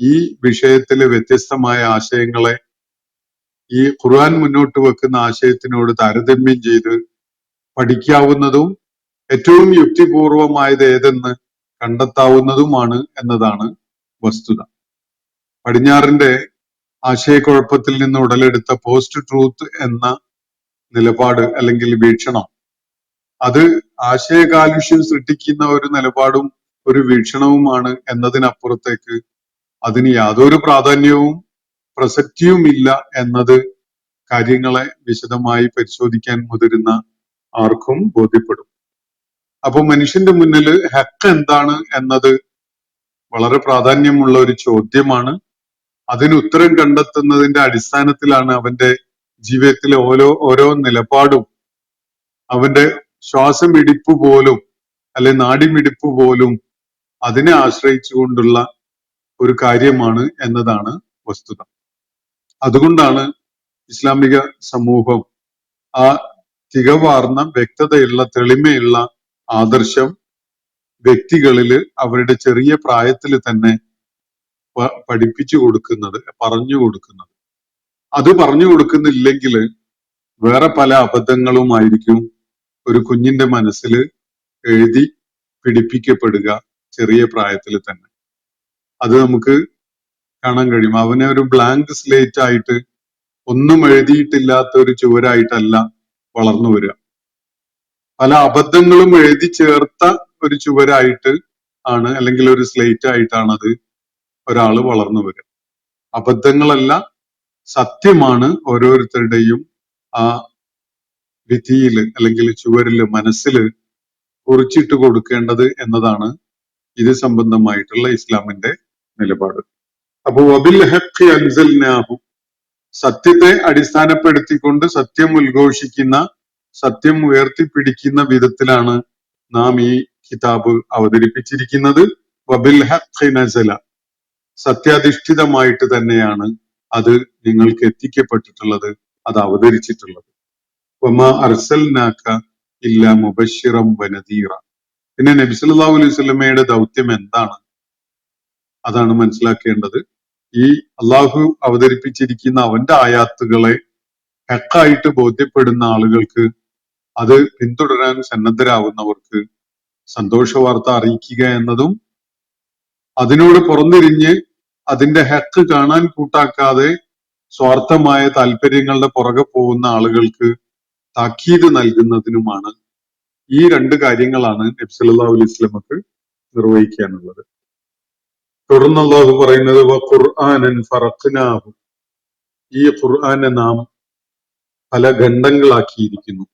ഈ വിഷയത്തിലെ വ്യത്യസ്തമായ ആശയങ്ങളെ ഈ ഖുർആൻ മുന്നോട്ട് വെക്കുന്ന ആശയത്തിനോട് താരതമ്യം ചെയ്ത് പഠിക്കാവുന്നതും ഏറ്റവും യുക്തിപൂർവമായത് ഏതെന്ന് കണ്ടെത്താവുന്നതുമാണ് എന്നതാണ് വസ്തുത. പടിഞ്ഞാറിന്റെ ആശയക്കുഴപ്പത്തിൽ നിന്ന് ഉടലെടുത്ത പോസ്റ്റ് ട്രൂത്ത് എന്ന നിലപാട് അല്ലെങ്കിൽ വീക്ഷണം, അത് ആശയകാലുഷ്യം സൃഷ്ടിക്കുന്ന ഒരു നിലപാടും ഒരു വീക്ഷണവുമാണ് എന്നതിനപ്പുറത്തേക്ക് അതിന് യാതൊരു പ്രാധാന്യവും പ്രസക്തിയുമില്ല എന്നത് കാര്യങ്ങളെ വിശദമായി പരിശോധിക്കാൻ മുതിരുന്ന ആർക്കും ബോധ്യപ്പെടും. അപ്പൊ മനുഷ്യന്റെ മുന്നിൽ ഹക്ക് എന്താണ് എന്നത് വളരെ പ്രാധാന്യമുള്ള ഒരു ചോദ്യമാണ്. അതിന് ഉത്തരം കണ്ടെത്തുന്നതിന്റെ അടിസ്ഥാനത്തിലാണ് അവന്റെ ജീവിതത്തിലെ ഓരോ നിലപാടും, അവന്റെ ശ്വാസമിടിപ്പ് പോലും അല്ലെ നാടിമിടിപ്പ് പോലും അതിനെ ആശ്രയിച്ചുകൊണ്ടുള്ള ഒരു കാര്യമാണ് എന്നതാണ് വസ്തുത. അതുകൊണ്ടാണ് ഇസ്ലാമിക സമൂഹം ആ തികവാർന്ന വ്യക്തതയുള്ള തെളിമയുള്ള ആദർശം വ്യക്തികളിൽ അവരുടെ ചെറിയ പ്രായത്തിൽ തന്നെ പഠിപ്പിച്ചു കൊടുക്കുന്നത്, പറഞ്ഞു കൊടുക്കുന്നത്. അത് പറഞ്ഞു കൊടുക്കുന്നില്ലെങ്കിൽ വേറെ പല അബദ്ധങ്ങളുമായിരിക്കും ഒരു കുഞ്ഞിന്റെ മനസ്സിൽ എഴുതി പിടിപ്പിക്കപ്പെടുക ചെറിയ പ്രായത്തിൽ തന്നെ. അത് നമുക്ക് കാണാൻ കഴിയും. അവനെ ഒരു ബ്ലാങ്ക് സ്ലേറ്റ് ആയിട്ട്, ഒന്നും എഴുതിയിട്ടില്ലാത്ത ഒരു ചുവരായിട്ടല്ല വളർന്നു വരിക. പല അബദ്ധങ്ങളും എഴുതി ചേർത്ത ഒരു ചുവരായിട്ട് ആണ്, അല്ലെങ്കിൽ ഒരു സ്ലേറ്റ് ആയിട്ടാണ് അത് ഒരാള് വളർന്നു വരിക. അബദ്ധങ്ങളല്ല, സത്യമാണ് ഓരോരുത്തരുടെയും ആ ഭിത്തിയില് അല്ലെങ്കിൽ ചുവരില് മനസ്സില് കുറിച്ചിട്ട് കൊടുക്കേണ്ടത് എന്നതാണ് ഇത് സംബന്ധമായിട്ടുള്ള ഇസ്ലാമിന്റെ നിലപാട്. അപ്പൊ വബിൽ ഹഖ് അൻസൽനാഹു, സത്യത്തെ അടിസ്ഥാനപ്പെടുത്തിക്കൊണ്ട് സത്യം ഉദ്ഘോഷിക്കുന്ന, സത്യം ഉയർത്തിപ്പിടിക്കുന്ന വിധത്തിലാണ് നാം ഈ കിതാബ് അവതരിപ്പിച്ചിരിക്കുന്നത്. വബിൽ ഹഖ് നസല, സത്യാധിഷ്ഠിതമായിട്ട് തന്നെയാണ് അത് നിങ്ങൾക്ക് എത്തിക്കപ്പെട്ടിട്ടുള്ളത്, അത് അവതരിച്ചിട്ടുള്ളത്. വമാ അർസൽനാക ഇല്ലാ മുബശ്ശിറൻ വനദീറ. പിന്നെ നബി സല്ലല്ലാഹു അലൈഹി വസല്ലമയുടെ ദൗത്യം എന്താണ്? അതാണ് മനസ്സിലാക്കേണ്ടത്. ഈ അള്ളാഹു അവതരിപ്പിച്ചിരിക്കുന്ന അവന്റെ ആയാത്തുകളെ ഹക്കായിട്ട് ബോധ്യപ്പെടുന്ന ആളുകൾക്ക്, അത് പിന്തുടരാൻ സന്നദ്ധരാകുന്നവർക്ക് സന്തോഷ വാർത്ത അറിയിക്കുക എന്നതും, അതിനോട് പുറംതിരിഞ്ഞ് അതിന്റെ ഹക്ക് കാണാൻ കൂട്ടാക്കാതെ സ്വാർത്ഥമായ താല്പര്യങ്ങളുടെ പുറകെ പോകുന്ന ആളുകൾക്ക് താക്കീത് നൽകുന്നതിനുമാണ്. ഈ രണ്ട് കാര്യങ്ങളാണ് നബി സല്ലല്ലാഹു അലൈഹി വസല്ലമക്ക് നിർവഹിക്കാനുള്ളത്. തുടർന്ന് അല്ലാഹു പറയുന്നത് വഖുർആനൻ ഫറഖ്നാഹു, ഈ ഖുർആനെ നാം പല ഖണ്ഡങ്ങളാക്കിയിരിക്കുന്നു,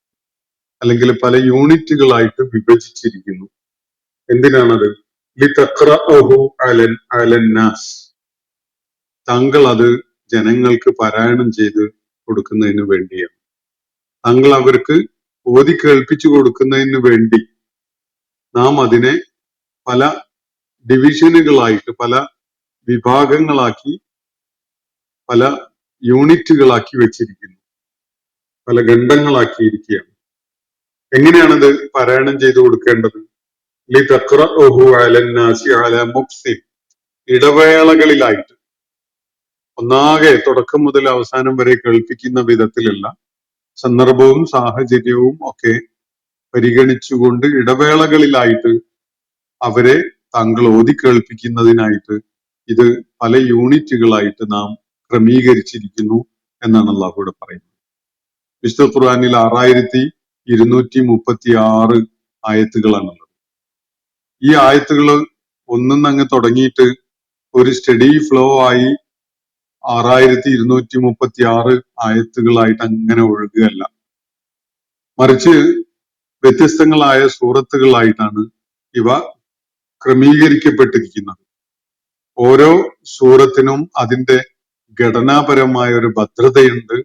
അല്ലെങ്കിൽ പല യൂണിറ്റുകളായിട്ട് വിഭജിച്ചിരിക്കുന്നു. എന്തിനാണത്? ലിതഖ്റഅഹു അലന്നാസ്, താങ്കൾ അത് ജനങ്ങൾക്ക് പാരായണം ചെയ്ത് കൊടുക്കുന്നതിന് വേണ്ടിയാണ്. താങ്കൾ അവർക്ക് ഓതി കേൾപ്പിച്ചു കൊടുക്കുന്നതിന് വേണ്ടി നാം അതിനെ പല ഡിവിഷനുകളായിട്ട്, പല വിഭാഗങ്ങളാക്കി, പല യൂണിറ്റുകളാക്കി വെച്ചിരിക്കുന്നു, പല ഖണ്ഡങ്ങളാക്കിയിരിക്കുകയാണ്. എങ്ങനെയാണത് പാരായണം ചെയ്തു കൊടുക്കേണ്ടത്? ലിതഖ്റഅഹു അലന്നാസി അലാ മുക്സിൻ, ഇടവേളകളിലായിട്ട്, ഒന്നാകെ തുടക്കം മുതൽ അവസാനം വരെ കേൾപ്പിക്കുന്ന വിധത്തിലുള്ള സന്ദർഭവും സാഹചര്യവും ഒക്കെ പരിഗണിച്ചുകൊണ്ട് ഇടവേളകളിലായിട്ട് അവരെ താങ്കൾ ഓതി കേൾപ്പിക്കുന്നതിനായിട്ട് ഇത് പല യൂണിറ്റുകളായിട്ട് നാം ക്രമീകരിച്ചിരിക്കുന്നു എന്നാണ് അള്ളാഹു ഇവിടെ പറയുന്നത്. വിശുദ്ധ ഖുർആനിൽ 6236 ആയത്തുകളാണുള്ളത്. ഈ ആയത്തുകൾ ഒന്നങ്ങ് തുടങ്ങിയിട്ട് ഒരു സ്റ്റഡി ഫ്ലോ ആയി 6236 ആയത്തുകളായിട്ട് അങ്ങനെ ഒഴുകുകയല്ല, മറിച്ച് വ്യത്യസ്തങ്ങളായ സൂറത്തുകളായിട്ടാണ് ഇവ ക്രമീകരിക്കപ്പെട്ടിരിക്കുന്നത്. ഓരോ സൂറത്തിനും അതിന്റെ ഘടനാപരമായ ഒരു ഭദ്രതയുണ്ട്,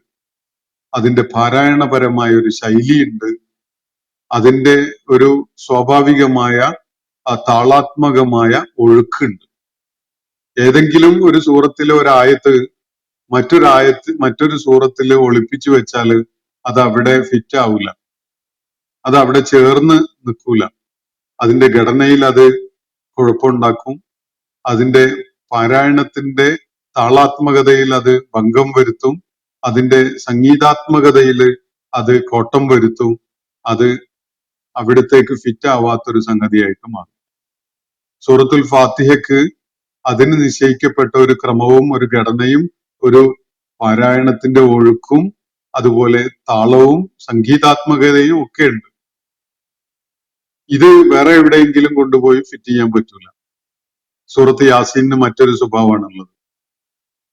അതിന്റെ പാരായണപരമായ ഒരു ശൈലിയുണ്ട്, അതിന്റെ ഒരു സ്വാഭാവികമായ താളാത്മകമായ ഒഴുക്കുണ്ട്. ഏതെങ്കിലും ഒരു സൂറത്തിലെ ഒരായത്ത് മറ്റൊരു സൂറത്തിൽ ഒളിപ്പിച്ചു വെച്ചാൽ അത് അവിടെ ഫിറ്റ് ആവില്ല, അത് അവിടെ ചേർന്ന് നിൽക്കൂല. അതിന്റെ ഘടനയിൽ അത് കുഴപ്പമുണ്ടാക്കും, അതിന്റെ പാരായണത്തിന്റെ താളാത്മകതയിൽ അത് ഭംഗം വരുത്തും, അതിന്റെ സംഗീതാത്മകതയിൽ അത് കോട്ടം വരുത്തും, അത് അവിടത്തേക്ക് ഫിറ്റ് ആവാത്തൊരു സംഗതിയായിട്ട് മാറും. സൂറത്തുൽ ഫാത്തിഹയ്ക്ക് അതിന് നിശ്ചയിക്കപ്പെട്ട ഒരു ക്രമവും ഒരു ഘടനയും ഒരു പാരായണത്തിന്റെ ഒഴുക്കും അതുപോലെ താളവും സംഗീതാത്മകതയും ഒക്കെ ഉണ്ട്. ഇത് വേറെ എവിടെയെങ്കിലും കൊണ്ടുപോയി ഫിറ്റ് ചെയ്യാൻ പറ്റൂല. സൂറത്ത് യാസീന് മറ്റൊരു സ്വഭാവമാണുള്ളത്.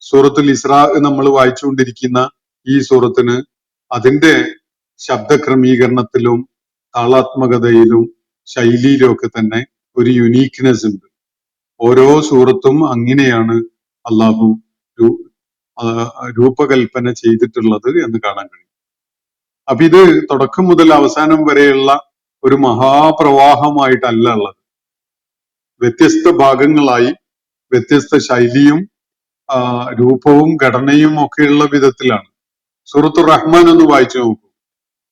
സൂറത്തുൽ ഇസ്രാ നമ്മൾ വായിച്ചുകൊണ്ടിരിക്കുന്ന ഈ സൂറത്തിന് അതിന്റെ ശബ്ദക്രമീകരണത്തിലും താളാത്മകതയിലും ശൈലിയിലും ഒക്കെ തന്നെ ഒരു യുണീക്ക്നെസ് ഉണ്ട്. ഓരോ സൂറത്തും അങ്ങനെയാണ് അള്ളാഹു രൂപകൽപ്പന ചെയ്തിട്ടുള്ളത് എന്ന് കാണാൻ കഴിയും. അപ്പൊ ഇത് തുടക്കം മുതൽ അവസാനം വരെയുള്ള ഒരു മഹാപ്രവാഹമായിട്ടല്ല ഉള്ളത്. വ്യത്യസ്ത ഭാഗങ്ങളായി വ്യത്യസ്ത ശൈലിയും രൂപവും ഘടനയും ഒക്കെയുള്ള വിധത്തിലാണ്. സൂറത്തുർ റഹ്മാൻ ഒന്ന് വായിച്ചു നോക്കൂ.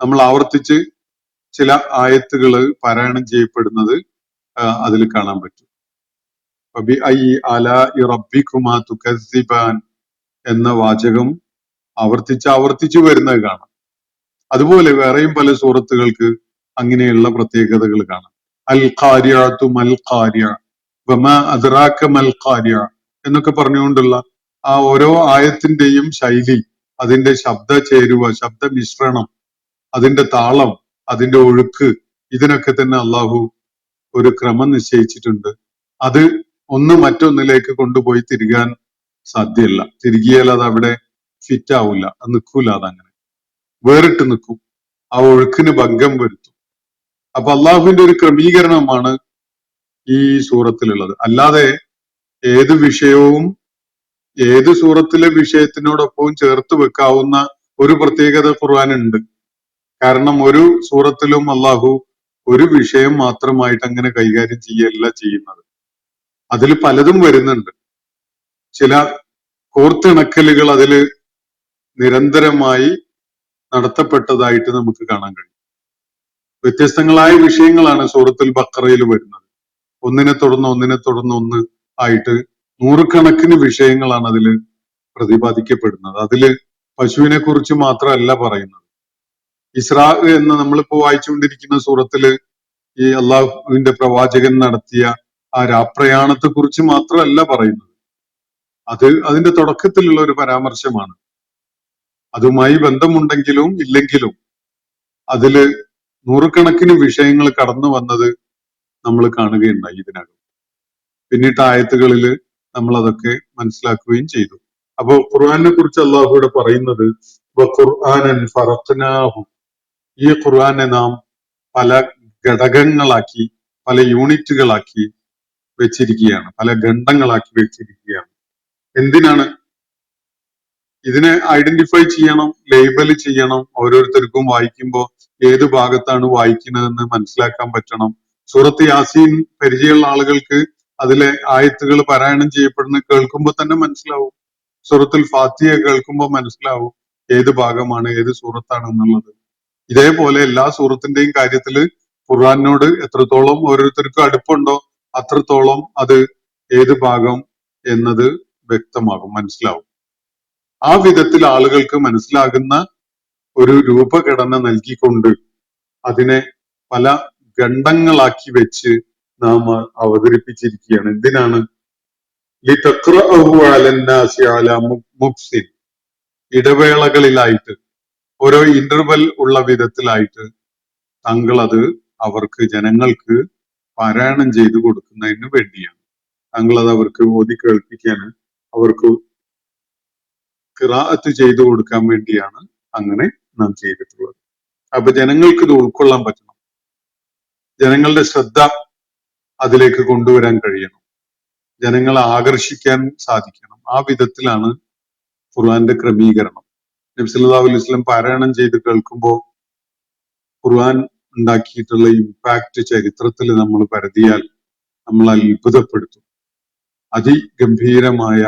നമ്മൾ ആവർത്തിച്ച് ചില ആയത്തുകൾ പാരായണം ചെയ്യപ്പെടുന്നത് അതിൽ കാണാൻ പറ്റും. എന്ന വാചകം ആവർത്തിച്ചു വരുന്നത് കാണാം. അതുപോലെ വേറെയും പല സൂറത്തുകൾക്ക് അങ്ങനെയുള്ള പ്രത്യേകതകൾ കാണാം. അൽ ഖാരിഅതു മൽ ഖാരിഅ വമാ അദ്റാക മൽ ഖാരിഅ എന്നൊക്കെ പറഞ്ഞുകൊണ്ടുള്ള ആ ഓരോ ആയത്തിന്റെയും ശൈലി, അതിന്റെ ശബ്ദ ചേരുവ, ശബ്ദ മിശ്രണം, അതിന്റെ താളം, അതിന്റെ ഒഴുക്ക്, ഇതിനൊക്കെ തന്നെ അള്ളാഹു ഒരു ക്രമം നിശ്ചയിച്ചിട്ടുണ്ട്. അത് ഒന്ന് മറ്റൊന്നിലേക്ക് കൊണ്ടുപോയി തിരികാൻ സാധ്യമല്ല. തിരികിയാൽ അത് അവിടെ ഫിറ്റ് ആവില്ല, അത് നിൽക്കൂല, അതങ്ങനെ വേറിട്ട് നിൽക്കും, ആ ഒഴുക്കിന് ഭംഗം വരുത്തും. അപ്പൊ അള്ളാഹുവിന്റെ ഒരു ക്രമീകരണമാണ് ഈ സൂറത്തിലുള്ളത്. അല്ലാതെ ഏത് വിഷയവും ഏത് സൂറത്തിലെ വിഷയത്തിനോടൊപ്പവും ചേർത്ത് വെക്കാവുന്ന ഒരു പ്രത്യേകത ഖുർആനുണ്ട്. കാരണം ഒരു സൂറത്തിലും അള്ളാഹു ഒരു വിഷയം മാത്രമായിട്ട് അങ്ങനെ കൈകാര്യം ചെയ്യല്ല ചെയ്യുന്നത്. അതിൽ പലതും വരുന്നുണ്ട്. ചില കോർത്തിണക്കലുകൾ അതിൽ നിരന്തരമായി നടത്തപ്പെട്ടതായിട്ട് നമുക്ക് കാണാൻ കഴിയും. വ്യത്യസ്തങ്ങളായ വിഷയങ്ങളാണ് സൂറത്തുൽ ബഖറയിൽ വരുന്നത്. ഒന്നിനെ തുടർന്ന് ഒന്ന് ആയിട്ട് നൂറുകണക്കിന് വിഷയങ്ങളാണ് അതിൽ പ്രതിപാദിക്കപ്പെടുന്നത്. അതില് പശുവിനെ കുറിച്ച് മാത്രമല്ല പറയുന്നത്. ഇസ്രാ എന്ന് നമ്മളിപ്പോ വായിച്ചുകൊണ്ടിരിക്കുന്ന സൂറത്തില് ഈ അള്ളാഹുവിന്റെ പ്രവാചകൻ നടത്തിയ ആ രാപ്രയാണത്തെ കുറിച്ച് മാത്രമല്ല പറയുന്നത്. അത് അതിന്റെ തുടക്കത്തിലുള്ള ഒരു പരാമർശമാണ്. അതുമായി ബന്ധമുണ്ടെങ്കിലും ഇല്ലെങ്കിലും അതില് നൂറുകണക്കിന് വിഷയങ്ങൾ കടന്നു വന്നത് നമ്മൾ കാണുകയുണ്ടായി ഇതിനകം. പിന്നീട് ആയത്തുകളിൽ നമ്മൾ അതൊക്കെ മനസ്സിലാക്കുകയും ചെയ്തു. അപ്പൊ ഖുർആനെ കുറിച്ച് അള്ളാഹു ഇവിടെ പറയുന്നത് ഖുർആനൻ ഫറഖ്നാഹു, ഈ ഖുർആനെ നാം പല ഘടകങ്ങളാക്കി, പല യൂണിറ്റുകളാക്കി വെച്ചിരിക്കുകയാണ്, പല ഖണ്ഡങ്ങളാക്കി വെച്ചിരിക്കുകയാണ്. എന്തിനാണ്? ഇതിനെ ഐഡന്റിഫൈ ചെയ്യണം, ലേബൽ ചെയ്യണം. ഓരോരുത്തർക്കും വായിക്കുമ്പോൾ ഏത് ഭാഗത്താണ് വായിക്കുന്നതെന്ന് മനസ്സിലാക്കാൻ പറ്റണം. സൂറത്ത് യാസീൻ പരിചയമുള്ള ആളുകൾക്ക് അതിലെ ആയത്തുകൾ പാരായണം ചെയ്യപ്പെടുന്നത് കേൾക്കുമ്പോൾ തന്നെ മനസ്സിലാവും. സൂറത്തുൽ ഫാത്തിഹ കേൾക്കുമ്പോൾ മനസ്സിലാവും ഏത് ഭാഗമാണ്, ഏത് സൂറത്താണ് എന്നുള്ളത്. ഇതേപോലെ എല്ലാ സൂറത്തിന്റെയും കാര്യത്തിൽ ഖുർആനോട് എത്രത്തോളം ഓരോരുത്തർക്കും അടുപ്പുണ്ടോ അത്രത്തോളം അത് ഏത് ഭാഗം എന്നത് വ്യക്തമാകും, മനസ്സിലാവും. ആ വിധത്തിൽ ആളുകൾക്ക് മനസ്സിലാകുന്ന ഒരു രൂപഘടന നൽകിക്കൊണ്ട് അതിനെ പല ഖണ്ഡങ്ങളാക്കി വെച്ച് നാം അവതരിപ്പിച്ചിരിക്കുകയാണ്. എന്തിനാണ്? ലിതഖ്റഅഹു അലന്നാസി അലാ മുക്സിൻ, ഇടവേളകളിലായിട്ട്, ഓരോ ഇന്റർവെൽ ഉള്ള വിധത്തിലായിട്ട് താങ്കൾ അത് അവർക്ക്, ജനങ്ങൾക്ക് പാരായണം ചെയ്തു കൊടുക്കുന്നതിന് വേണ്ടിയാണ്. താങ്കൾ അത് അവർക്ക് ഓതി കേൾപ്പിക്കാന്, അവർക്ക് ഖിറാഅത്ത് ചെയ്തു കൊടുക്കാൻ വേണ്ടിയാണ് അങ്ങനെ നാം ചെയ്തിട്ടുള്ളത്. അപ്പൊ ജനങ്ങൾക്ക് ഇത് ഉൾക്കൊള്ളാൻ പറ്റണം, ജനങ്ങളുടെ ശ്രദ്ധ അതിലേക്ക് കൊണ്ടുവരാൻ കഴിയണം, ജനങ്ങളെ ആകർഷിക്കാൻ സാധിക്കണം. ആ വിധത്തിലാണ് ഖുർആന്റെ ക്രമീകരണം. നബി സല്ലല്ലാഹു അലൈഹി വസല്ലം പാരായണം ചെയ്ത് കേൾക്കുമ്പോൾ ഖുർആൻ ഉണ്ടാക്കിയിട്ടുള്ള ഇമ്പാക്ട് ചരിത്രത്തിൽ നമ്മൾ പരതിയാൽ നമ്മൾ അത്ഭുതപ്പെടുത്തും. അതിഗംഭീരമായ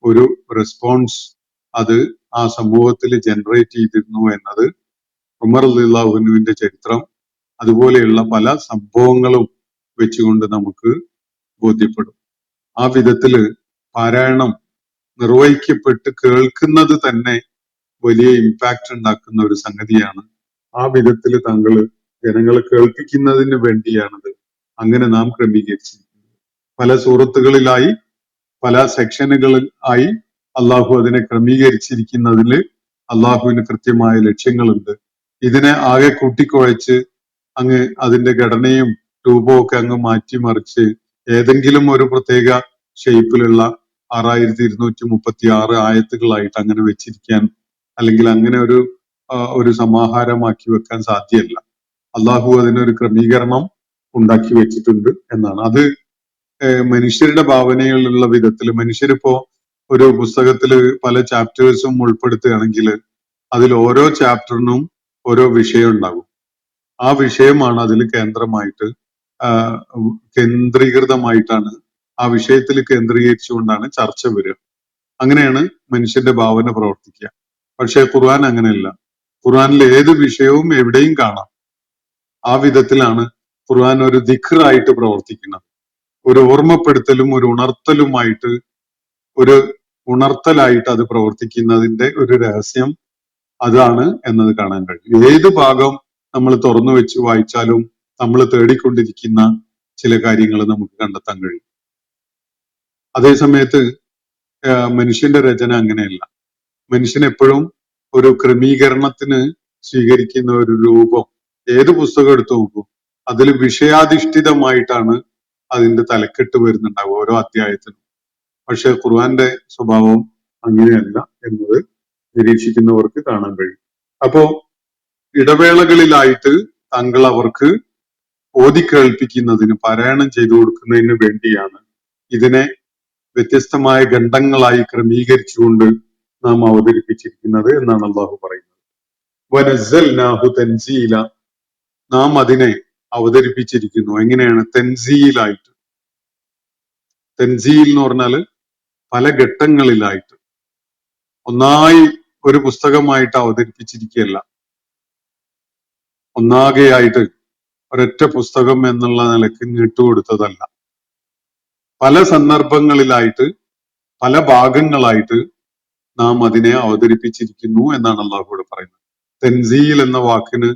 ഒരു റെസ്പോൺസ് അത് ആ സമൂഹത്തിൽ ജനറേറ്റ് ചെയ്തിരുന്നു എന്നത് ഉമർ റളിയല്ലാഹു അൻഹുവിന്റെ ചരിത്രം, അതുപോലെയുള്ള പല സംഭവങ്ങളും വെച്ചുകൊണ്ട് നമുക്ക് ബോധ്യപ്പെടും. ആ വിധത്തില് പാരായണം നിർവഹിക്കപ്പെട്ട് കേൾക്കുന്നത് തന്നെ വലിയ ഇമ്പാക്ട് ഉണ്ടാക്കുന്ന ഒരു സംഗതിയാണ്. ആ വിധത്തിൽ താങ്കൾ ജനങ്ങളെ കേൾപ്പിക്കുന്നതിന് വേണ്ടിയാണത് അങ്ങനെ നാം ക്രമീകരിച്ചിരിക്കുന്നത്. പല സൂറത്തുകളിലായി, പല സെക്ഷനുകളിൽ ആയി അള്ളാഹു അതിനെ ക്രമീകരിച്ചിരിക്കുന്നതിൽ അള്ളാഹുവിന് കൃത്യമായ ലക്ഷ്യങ്ങളുണ്ട്. ഇതിനെ ആകെ കൂട്ടിക്കുഴച്ച് അങ്ങ് അതിന്റെ ഘടനയും രൂപവും ഒക്കെ അങ്ങ് മാറ്റിമറിച്ച് ഏതെങ്കിലും ഒരു പ്രത്യേക ഷേപ്പിലുള്ള 6236 ആയത്തുകളായിട്ട് അങ്ങനെ വെച്ചിരിക്കാൻ, അല്ലെങ്കിൽ അങ്ങനെ ഒരു സമാഹാരമാക്കി വെക്കാൻ സാധ്യമല്ല. അള്ളാഹു അതിനൊരു ക്രമീകരണം ഉണ്ടാക്കി വെച്ചിട്ടുണ്ട് എന്നാണ്. അത് മനുഷ്യരുടെ ഭാവനയിലുള്ള വിധത്തിൽ, മനുഷ്യരിപ്പോ ഒരു പുസ്തകത്തില് പല ചാപ്റ്റേഴ്സും ഉൾപ്പെടുത്തുകയാണെങ്കിൽ അതിൽ ഓരോ ചാപ്റ്ററിനും ഓരോ വിഷയം ഉണ്ടാകും. ആ വിഷയമാണ് അതിൽ കേന്ദ്രീകൃതമായിട്ടാണ്, ആ വിഷയത്തിൽ കേന്ദ്രീകരിച്ചുകൊണ്ടാണ് ചർച്ച വരിക. അങ്ങനെയാണ് മനുഷ്യന്റെ ഭാവന പ്രവർത്തിക്കുക. പക്ഷെ ഖുർആൻ അങ്ങനെയല്ല. ഖുർആനിൽ ഏത് വിഷയവും എവിടെയും കാണാം. ആ വിധത്തിലാണ് ഖുർആൻ ഒരു ദിക്റായിട്ട് പ്രവർത്തിക്കുന്നത്. ഒരു ഓർമ്മപ്പെടുത്തലും ഒരു ഉണർത്തലുമായിട്ട്, ഒരു ഉണർത്തലായിട്ട് അത് പ്രവർത്തിക്കുന്നതിന്റെ ഒരു രഹസ്യം അതാണ് എന്നത് കാണാൻ കഴിയും. ഏത് ഭാഗം നമ്മൾ തുറന്നു വെച്ച് വായിച്ചാലും നമ്മൾ തേടിക്കൊണ്ടിരിക്കുന്ന ചില കാര്യങ്ങൾ നമുക്ക് കണ്ടെത്താൻ കഴിയും. അതേ സമയത്ത് മനുഷ്യന്റെ രചന അങ്ങനെയല്ല. മനുഷ്യൻ എപ്പോഴും ഒരു ക്രമീകരണത്തിന് സ്വീകരിക്കുന്ന ഒരു രൂപം, ഏത് പുസ്തകം എടുത്തു നോക്കും അതിൽ വിഷയാധിഷ്ഠിതമായിട്ടാണ് അതിന്റെ തലക്കെട്ട് വരുന്നുണ്ടാവും ഓരോ അധ്യായത്തിനും. പക്ഷെ ഖുർആന്റെ സ്വഭാവം അങ്ങനെയല്ല എന്നത് നിരീക്ഷിക്കുന്നവർക്ക് കാണാൻ കഴിയും. അപ്പോ ഇടവേളകളിലായിട്ട് താങ്കൾ അവർക്ക് ഓതി കേൾപ്പിക്കുന്നതിന്, പാരായണം ചെയ്തു കൊടുക്കുന്നതിന് വേണ്ടിയാണ് ഇതിനെ വ്യത്യസ്തമായ ഖണ്ഡങ്ങളായി ക്രമീകരിച്ചുകൊണ്ട് നാം അവതരിപ്പിച്ചിരിക്കുന്നത് എന്നാണ് അള്ളാഹു പറയുന്നത്. വനസ്സൽനാഹു തൻസീല, നാം അതിനെ അവതരിപ്പിച്ചിരിക്കുന്നു. എങ്ങനെയാണ്? തൻസീലായിട്ട്. തൻസീൽ എന്ന് പറഞ്ഞാൽ പല ഘട്ടങ്ങളിലായിട്ട്, ഒന്നായി ഒരു പുസ്തകമായിട്ട് അവതരിപ്പിച്ചിരിക്കുകയല്ല, ഒന്നാകെയായിട്ട് ഒരൊറ്റ പുസ്തകം എന്നുള്ള നിലക്ക് നീട്ടുകൊടുത്തതല്ല. പല സന്ദർഭങ്ങളിലായിട്ട്, പല ഭാഗങ്ങളായിട്ട് നാം അതിനെ അവതരിപ്പിച്ചിരിക്കുന്നു എന്നാണ് അള്ളാഹുവിടെ പറയുന്നത്. തൻസീൽ എന്ന വാക്കിന്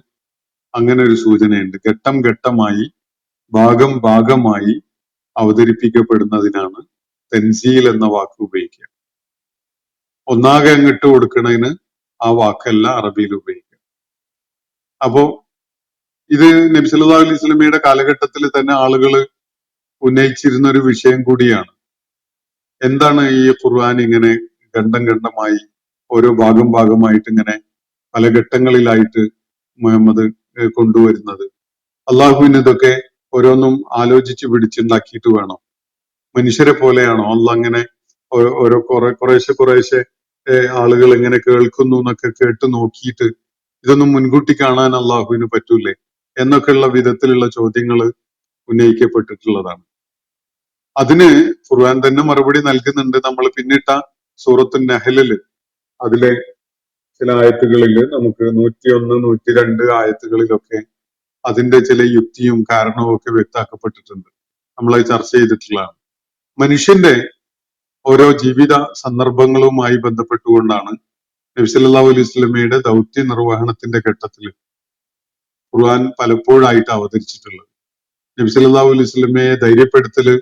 അങ്ങനെ ഒരു സൂചനയുണ്ട്. ഘട്ടം ഘട്ടമായി, ഭാഗം ഭാഗമായി അവതരിപ്പിക്കപ്പെടുന്നതിനാണ് തൻസീൽ എന്ന വാക്ക് ഉപയോഗിക്കുക. ഒന്നാകെ അങ്ങിട്ട് കൊടുക്കുന്നതിന് ആ വാക്കല്ല അറബിയിൽ ഉപയോഗിക്കുക. അപ്പോ ഇത് നബി സല്ലല്ലാഹു അലൈഹി വസല്ലമയുടെ കാലഘട്ടത്തിൽ തന്നെ ആളുകൾ ഉന്നയിച്ചിരുന്ന ഒരു വിഷയം കൂടിയാണ്. എന്താണ് ഈ ഖുർആൻ ഇങ്ങനെ ഖണ്ഡം ഖണ്ഡമായി ഓരോ ഭാഗമായിട്ട് ഇങ്ങനെ പല ഘട്ടങ്ങളിലായിട്ട് മുഹമ്മദ് കൊണ്ടുവരുന്നത്? അള്ളാഹുവിന് ഇതൊക്കെ ഓരോന്നും ആലോചിച്ച് പിടിച്ചുണ്ടാക്കിയിട്ട് വേണം. മനുഷ്യരെ പോലെയാണോ അള്ളാഹ് അങ്ങനെ ഓരോ കുറേശ്ശെ ആളുകൾ എങ്ങനെ കേൾക്കുന്നു എന്നൊക്കെ കേട്ട് നോക്കിയിട്ട് ഇതൊന്നും മുൻകൂട്ടി കാണാൻ അള്ളാഹുവിന് പറ്റൂലേ എന്നൊക്കെയുള്ള വിധത്തിലുള്ള ചോദ്യങ്ങൾ ഉന്നയിക്കപ്പെട്ടിട്ടുള്ളതാണ്. അതിന് ഖുർആൻ തന്നെ മറുപടി നൽകുന്നുണ്ട്. നമ്മൾ പിന്നിട്ട സൂറത്തുൻ നഹലില് അതിലെ ചില ആയത്തുകളിൽ നമുക്ക് 101, 102 ആയത്തുകളിലൊക്കെ അതിന്റെ ചില യുക്തിയും കാരണവും ഒക്കെ വ്യക്തമാക്കപ്പെട്ടിട്ടുണ്ട്. നമ്മളത് ചർച്ച ചെയ്തിട്ടുള്ളതാണ്. മനുഷ്യന്റെ ഓരോ ജീവിത സന്ദർഭങ്ങളുമായി ബന്ധപ്പെട്ടുകൊണ്ടാണ് നബി സല്ലല്ലാഹു അലൈഹി വസല്ലമയുടെ ദൗത്യ നിർവഹണത്തിന്റെ ഘട്ടത്തിൽ ഖുർആൻ പലപ്പോഴായിട്ട് അവതരിച്ചിട്ടുള്ളത്. നബി സല്ലല്ലാഹു അലൈഹി വസല്ലമയെ ധൈര്യപ്പെടുത്തല്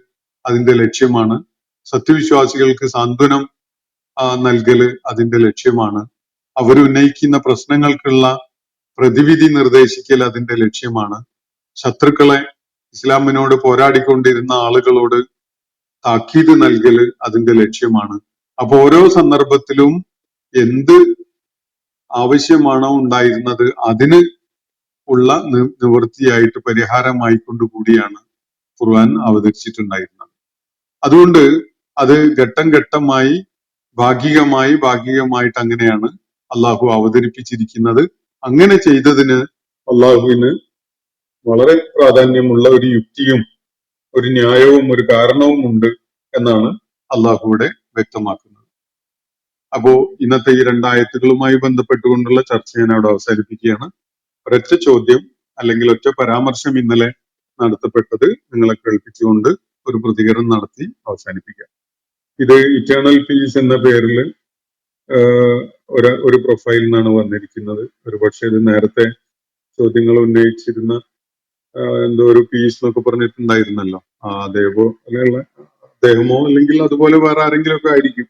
അതിന്റെ ലക്ഷ്യമാണ്. സത്യവിശ്വാസികൾക്ക് സാന്ത്വനം നൽകല് അതിന്റെ ലക്ഷ്യമാണ്. അവരുന്നയിക്കുന്ന പ്രശ്നങ്ങൾക്കുള്ള പ്രതിവിധി നിർദ്ദേശിക്കൽ അതിന്റെ ലക്ഷ്യമാണ്. ശത്രുക്കളെ ഇസ്ലാമിനോട് പോരാടിക്കൊണ്ടിരുന്ന ആളുകളോട് താക്കീത് നൽകല് അതിന്റെ ലക്ഷ്യമാണ്. അപ്പൊ ഓരോ സന്ദർഭത്തിലും എന്ത് ആവശ്യമാണോ ഉണ്ടായിരുന്നത് അതിന് ഉള്ള നിവൃത്തിയായിട്ട് പരിഹാരമായി കൊണ്ടുകൂടിയാണ് ഖുർആൻ അവതരിച്ചിട്ടുണ്ടായിരുന്നത്. അതുകൊണ്ട് അത് ഘട്ടം ഘട്ടമായി ഭാഗികമായിട്ട് അങ്ങനെയാണ് അള്ളാഹു അവതരിപ്പിച്ചിരിക്കുന്നത്. അങ്ങനെ ചെയ്തതിന് അള്ളാഹുവിന് വളരെ പ്രാധാന്യമുള്ള ഒരു യുക്തിയും ഒരു ന്യായവും ഒരു കാരണവും ഉണ്ട് എന്നാണ് അള്ളാഹുവിടെ വ്യക്തമാക്കുന്നത്. അപ്പോ ഇന്നത്തെ ഈ 2 ആയത്തുകളുമായി ബന്ധപ്പെട്ടുകൊണ്ടുള്ള ചർച്ച ഞാൻ അവിടെ അവസാനിപ്പിക്കുകയാണ്. ഒരൊറ്റ ചോദ്യം അല്ലെങ്കിൽ ഒറ്റ പരാമർശം ഇന്നലെ നടത്തപ്പെട്ടത് നിങ്ങളെ കേൾപ്പിച്ചുകൊണ്ട് ഒരു പ്രതികരണം നടത്തി അവസാനിപ്പിക്കാം. ഇത് ഇറ്റേണൽ പീസ് എന്ന പേരിൽ ഒരു പ്രൊഫൈലിൽ നിന്നാണ് വന്നിരിക്കുന്നത്. ഒരുപക്ഷെ ഇത് നേരത്തെ ചോദ്യങ്ങൾ ഉന്നയിച്ചിരുന്ന എന്തോ ഒരു പീസ് എന്നൊക്കെ പറഞ്ഞിട്ടുണ്ടായിരുന്നല്ലോ, അദ്ദേഹമോ അല്ലെങ്കിൽ അതുപോലെ വേറെ ആരെങ്കിലും ഒക്കെ ആയിരിക്കും.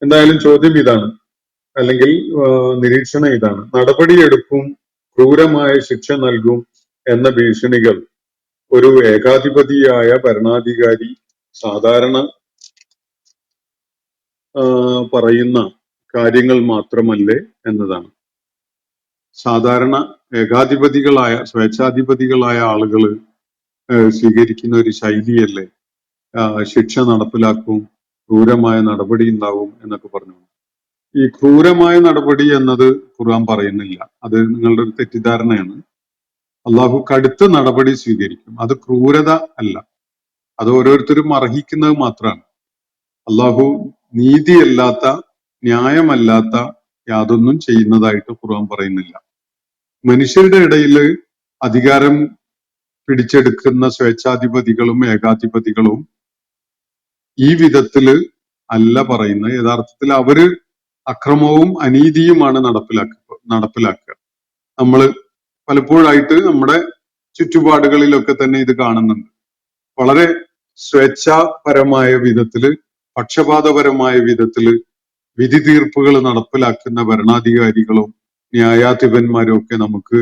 എന്തായാലും ചോദ്യം ഇതാണ്, അല്ലെങ്കിൽ നിരീക്ഷണം ഇതാണ്: നടപടിയെടുക്കും, ക്രൂരമായ ശിക്ഷ നൽകും എന്ന ഭീഷണികൾ ഒരു ഏകാധിപതിയായ ഭരണാധികാരി സാധാരണ പറയുന്ന കാര്യങ്ങൾ മാത്രമല്ലേ എന്നതാണ്. സാധാരണ ഏകാധിപതികളായ സ്വേച്ഛാധിപതികളായ ആളുകൾ സ്വീകരിക്കുന്ന ഒരു ശൈലിയല്ലേ ശിക്ഷ നടപ്പിലാക്കും, ക്രൂരമായ നടപടി ഉണ്ടാവും എന്നൊക്കെ പറഞ്ഞു. ഈ ക്രൂരമായ നടപടി എന്നത് ഖുർആൻ പറയുന്നില്ല. അത് നിങ്ങളുടെ ഒരു തെറ്റിദ്ധാരണയാണ്. അള്ളാഹു കടുത്ത നടപടി സ്വീകരിക്കും. അത് ക്രൂരത അല്ല, അത് ഓരോരുത്തരും അർഹിക്കുന്നത് മാത്രമാണ്. അള്ളാഹു നീതിയല്ലാത്ത, ന്യായമല്ലാത്ത യാതൊന്നും ചെയ്യുന്നതായിട്ട് ഖുർആൻ പറയുന്നില്ല. മനുഷ്യരുടെ ഇടയിൽ അധികാരം പിടിച്ചെടുക്കുന്ന സ്വേച്ഛാധിപതികളും ഏകാധിപതികളും ഈ വിധത്തില് അല്ല പറയുന്നത്. യഥാർത്ഥത്തിൽ അവര് അക്രമവും അനീതിയുമാണ് നടപ്പിലാക്കുക. നമ്മൾ പലപ്പോഴായിട്ട് നമ്മുടെ ചുറ്റുപാടുകളിലൊക്കെ തന്നെ ഇത് കാണുന്നുണ്ട്. വളരെ സ്വേച്ഛാപരമായ വിധത്തില്, പക്ഷപാതപരമായ വിധത്തില് വിധി തീർപ്പുകൾ നടപ്പിലാക്കുന്ന ഭരണാധികാരികളും ന്യായാധിപന്മാരും ഒക്കെ നമുക്ക്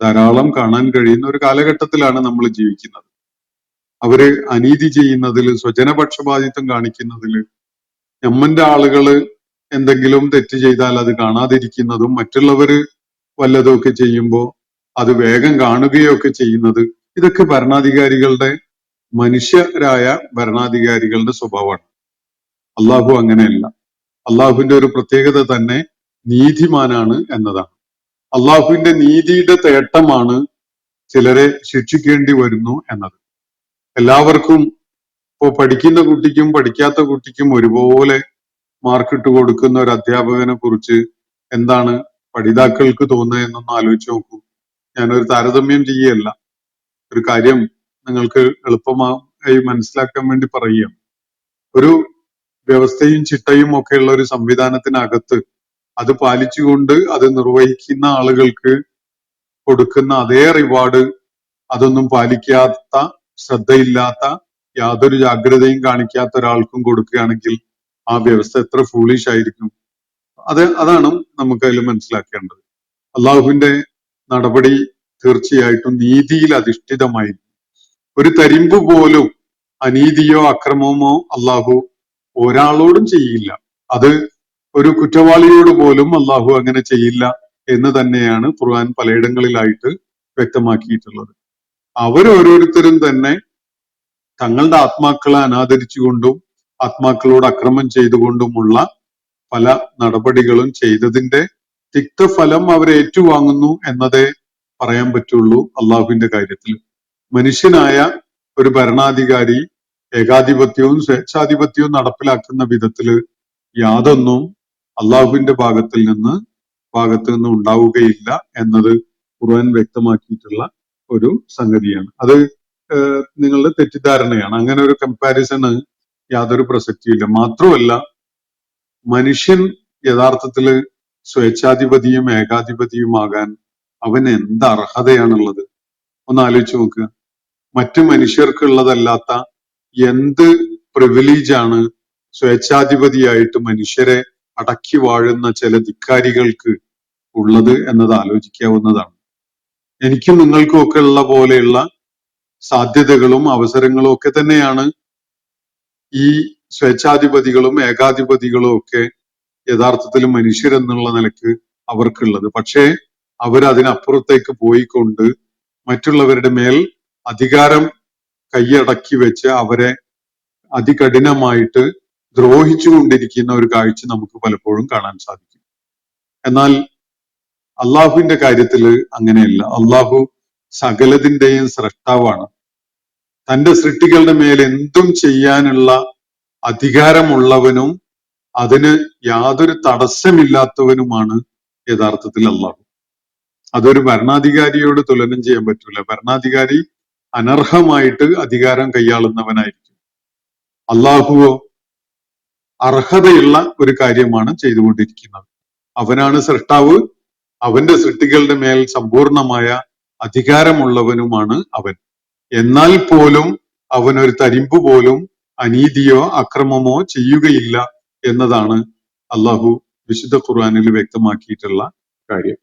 ധാരാളം കാണാൻ കഴിയുന്ന ഒരു കാലഘട്ടത്തിലാണ് നമ്മൾ ജീവിക്കുന്നത്. അവര് അനീതി ചെയ്യുന്നതിൽ, സ്വജനപക്ഷപാതിത്വം കാണിക്കുന്നതിൽ, നമ്മന്റെ ആളുകള് എന്തെങ്കിലും തെറ്റ് ചെയ്താൽ അത് കാണാതിരിക്കുന്നതും, മറ്റുള്ളവര് വല്ലതുമൊക്കെ ചെയ്യുമ്പോൾ അത് വേഗം കാണുകയൊക്കെ ചെയ്യുന്നത്, ഇതൊക്കെ ഭരണാധികാരികളുടെ, മനുഷ്യരായ ഭരണാധികാരികളുടെ സ്വഭാവമാണ്. അള്ളാഹു അങ്ങനെയല്ല. അള്ളാഹുവിന്റെ ഒരു പ്രത്യേകത തന്നെ നീതിമാനാണ് എന്നതാണ്. അള്ളാഹുവിന്റെ നീതിയുടെ തേട്ടമാണ് ചിലരെ ശിക്ഷിക്കേണ്ടി വരുന്നു എന്നത്. എല്ലാവർക്കും, ഇപ്പോ പഠിക്കുന്ന കുട്ടിക്കും പഠിക്കാത്ത കുട്ടിക്കും ഒരുപോലെ മാർക്കിട്ട് കൊടുക്കുന്ന ഒരു അധ്യാപകനെ കുറിച്ച് എന്താണ് പഠിതാക്കൾക്ക് തോന്നുക എന്നൊന്ന് ആലോചിച്ച് നോക്കൂ. ഞാനൊരു താരതമ്യം ചെയ്യല്ല, ഒരു കാര്യം നിങ്ങൾക്ക് എളുപ്പമായി മനസ്സിലാക്കാൻ വേണ്ടി പറയുകയാണ്. ഒരു വ്യവസ്ഥയും ചിട്ടയും ഒക്കെയുള്ള ഒരു സംവിധാനത്തിനകത്ത് അത് പാലിച്ചുകൊണ്ട് അത് നിർവഹിക്കുന്ന ആളുകൾക്ക് കൊടുക്കുന്ന അതേ റിവാർഡ് അതൊന്നും പാലിക്കാത്ത, ശ്രദ്ധയില്ലാത്ത, യാതൊരു ജാഗ്രതയും കാണിക്കാത്ത ഒരാൾക്കും കൊടുക്കുകയാണെങ്കിൽ ആ വ്യവസ്ഥ എത്ര ഫൂളിഷ് ആയിരിക്കും. അതാണ് നമുക്ക് അതിൽ മനസ്സിലാക്കേണ്ടത്. അള്ളാഹുവിന്റെ നടപടി തീർച്ചയായിട്ടും നീതിയിൽ അധിഷ്ഠിതമായിരിക്കും. ഒരു തരിമ്പ് പോലും അനീതിയോ അക്രമമോ അള്ളാഹു ഒരാളോടും ചെയ്യില്ല. അത് ഒരു കുറ്റവാളിയോട് പോലും അള്ളാഹു അങ്ങനെ ചെയ്യില്ല എന്ന് തന്നെയാണ് ഖുർആൻ പലയിടങ്ങളിലായിട്ട് വ്യക്തമാക്കിയിട്ടുള്ളത്. അവരോരോരുത്തരും തന്നെ തങ്ങളുടെ ആത്മാക്കളെ അനാദരിച്ചുകൊണ്ടും ആത്മാക്കളോട് അക്രമം ചെയ്തുകൊണ്ടുമുള്ള പല നടപടികളും ചെയ്തതിന്റെ തിക്തഫലം അവർ ഏറ്റുവാങ്ങുന്നു എന്നതേ പറയാൻ പറ്റുള്ളൂ അള്ളാഹുവിന്റെ കാര്യത്തിൽ. മനുഷ്യനായ ഒരു ഭരണാധികാരി ഏകാധിപത്യവും സ്വേച്ഛാധിപത്യവും നടപ്പിലാക്കുന്ന വിധത്തില് യാതൊന്നും അള്ളാഹുവിന്റെ ഭാഗത്ത് നിന്ന് ഉണ്ടാവുകയില്ല എന്നത് ഖുർആൻ വ്യക്തമാക്കിയിട്ടുള്ള ഒരു സംഗതിയാണ്. അത് നിങ്ങളുടെ തെറ്റിദ്ധാരണയാണ്. അങ്ങനെ ഒരു കമ്പാരിസണ് യാതൊരു പ്രസക്തിയില്ല. മാത്രമല്ല, മനുഷ്യൻ യഥാർത്ഥത്തില് സ്വേച്ഛാധിപതിയും ഏകാധിപതിയുമാകാൻ അവന് എന്ത് അർഹതയാണുള്ളത്? ഒന്ന് ആലോചിച്ച് നോക്കുക. മറ്റു മനുഷ്യർക്കുള്ളതല്ലാത്ത എന്ത് പ്രിവിലേജാണ് സ്വേച്ഛാധിപതിയായിട്ട് മനുഷ്യരെ അടക്കി വാഴുന്ന ചില ധിക്കാരികൾക്ക് ഉള്ളത് എന്നത് ആലോചിക്കാവുന്നതാണ്. എനിക്കും നിങ്ങൾക്കും ഒക്കെ ഉള്ള പോലെയുള്ള സാധ്യതകളും അവസരങ്ങളും ഒക്കെ തന്നെയാണ് ഈ സ്വേച്ഛാധിപതികളും ഏകാധിപതികളും ഒക്കെ യഥാർത്ഥത്തിൽ മനുഷ്യരെന്നുള്ള നിലക്ക് അവർക്കുള്ളത്. പക്ഷേ അവരതിനപ്പുറത്തേക്ക് പോയിക്കൊണ്ട് മറ്റുള്ളവരുടെ മേൽ അധികാരം കൈയടക്കി വെച്ച് അവരെ അതികഠിനമായിട്ട് ദ്രോഹിച്ചുകൊണ്ടിരിക്കുന്ന ഒരു കാഴ്ച നമുക്ക് പലപ്പോഴും കാണാൻ സാധിക്കും. എന്നാൽ അള്ളാഹുവിന്റെ കാര്യത്തില് അങ്ങനെയല്ല. അള്ളാഹു സകലതിന്റെയും സ്രഷ്ടാവാണ്. തന്റെ സൃഷ്ടികളുടെ മേൽ എന്തും ചെയ്യാനുള്ള അധികാരമുള്ളവനും അതിന് യാതൊരു തടസ്സമില്ലാത്തവനുമാണ് യഥാർത്ഥത്തിൽ അള്ളാഹു. അതൊരു ഭരണാധികാരിയോട് തുലനം ചെയ്യാൻ പറ്റൂല. ഭരണാധികാരി അനർഹമായിട്ട് അധികാരം കൈയാളുന്നവനായിരിക്കും. അള്ളാഹുവോ അർഹതയുള്ള ഒരു കാര്യമാണ് ചെയ്തുകൊണ്ടിരിക്കുന്നത്. അവനാണ് സൃഷ്ടാവ്. അവന്റെ സൃഷ്ടികളുടെ മേൽ സമ്പൂർണമായ അധികാരമുള്ളവനുമാണ് അവൻ. എന്നാൽ പോലും അവൻ ഒരു തരിമ്പ് പോലും അനീതിയോ അക്രമമോ ചെയ്യുകയില്ല എന്നതാണ് അള്ളാഹു വിശുദ്ധ ഖുർആനിൽ വ്യക്തമാക്കിയിട്ടുള്ള കാര്യം.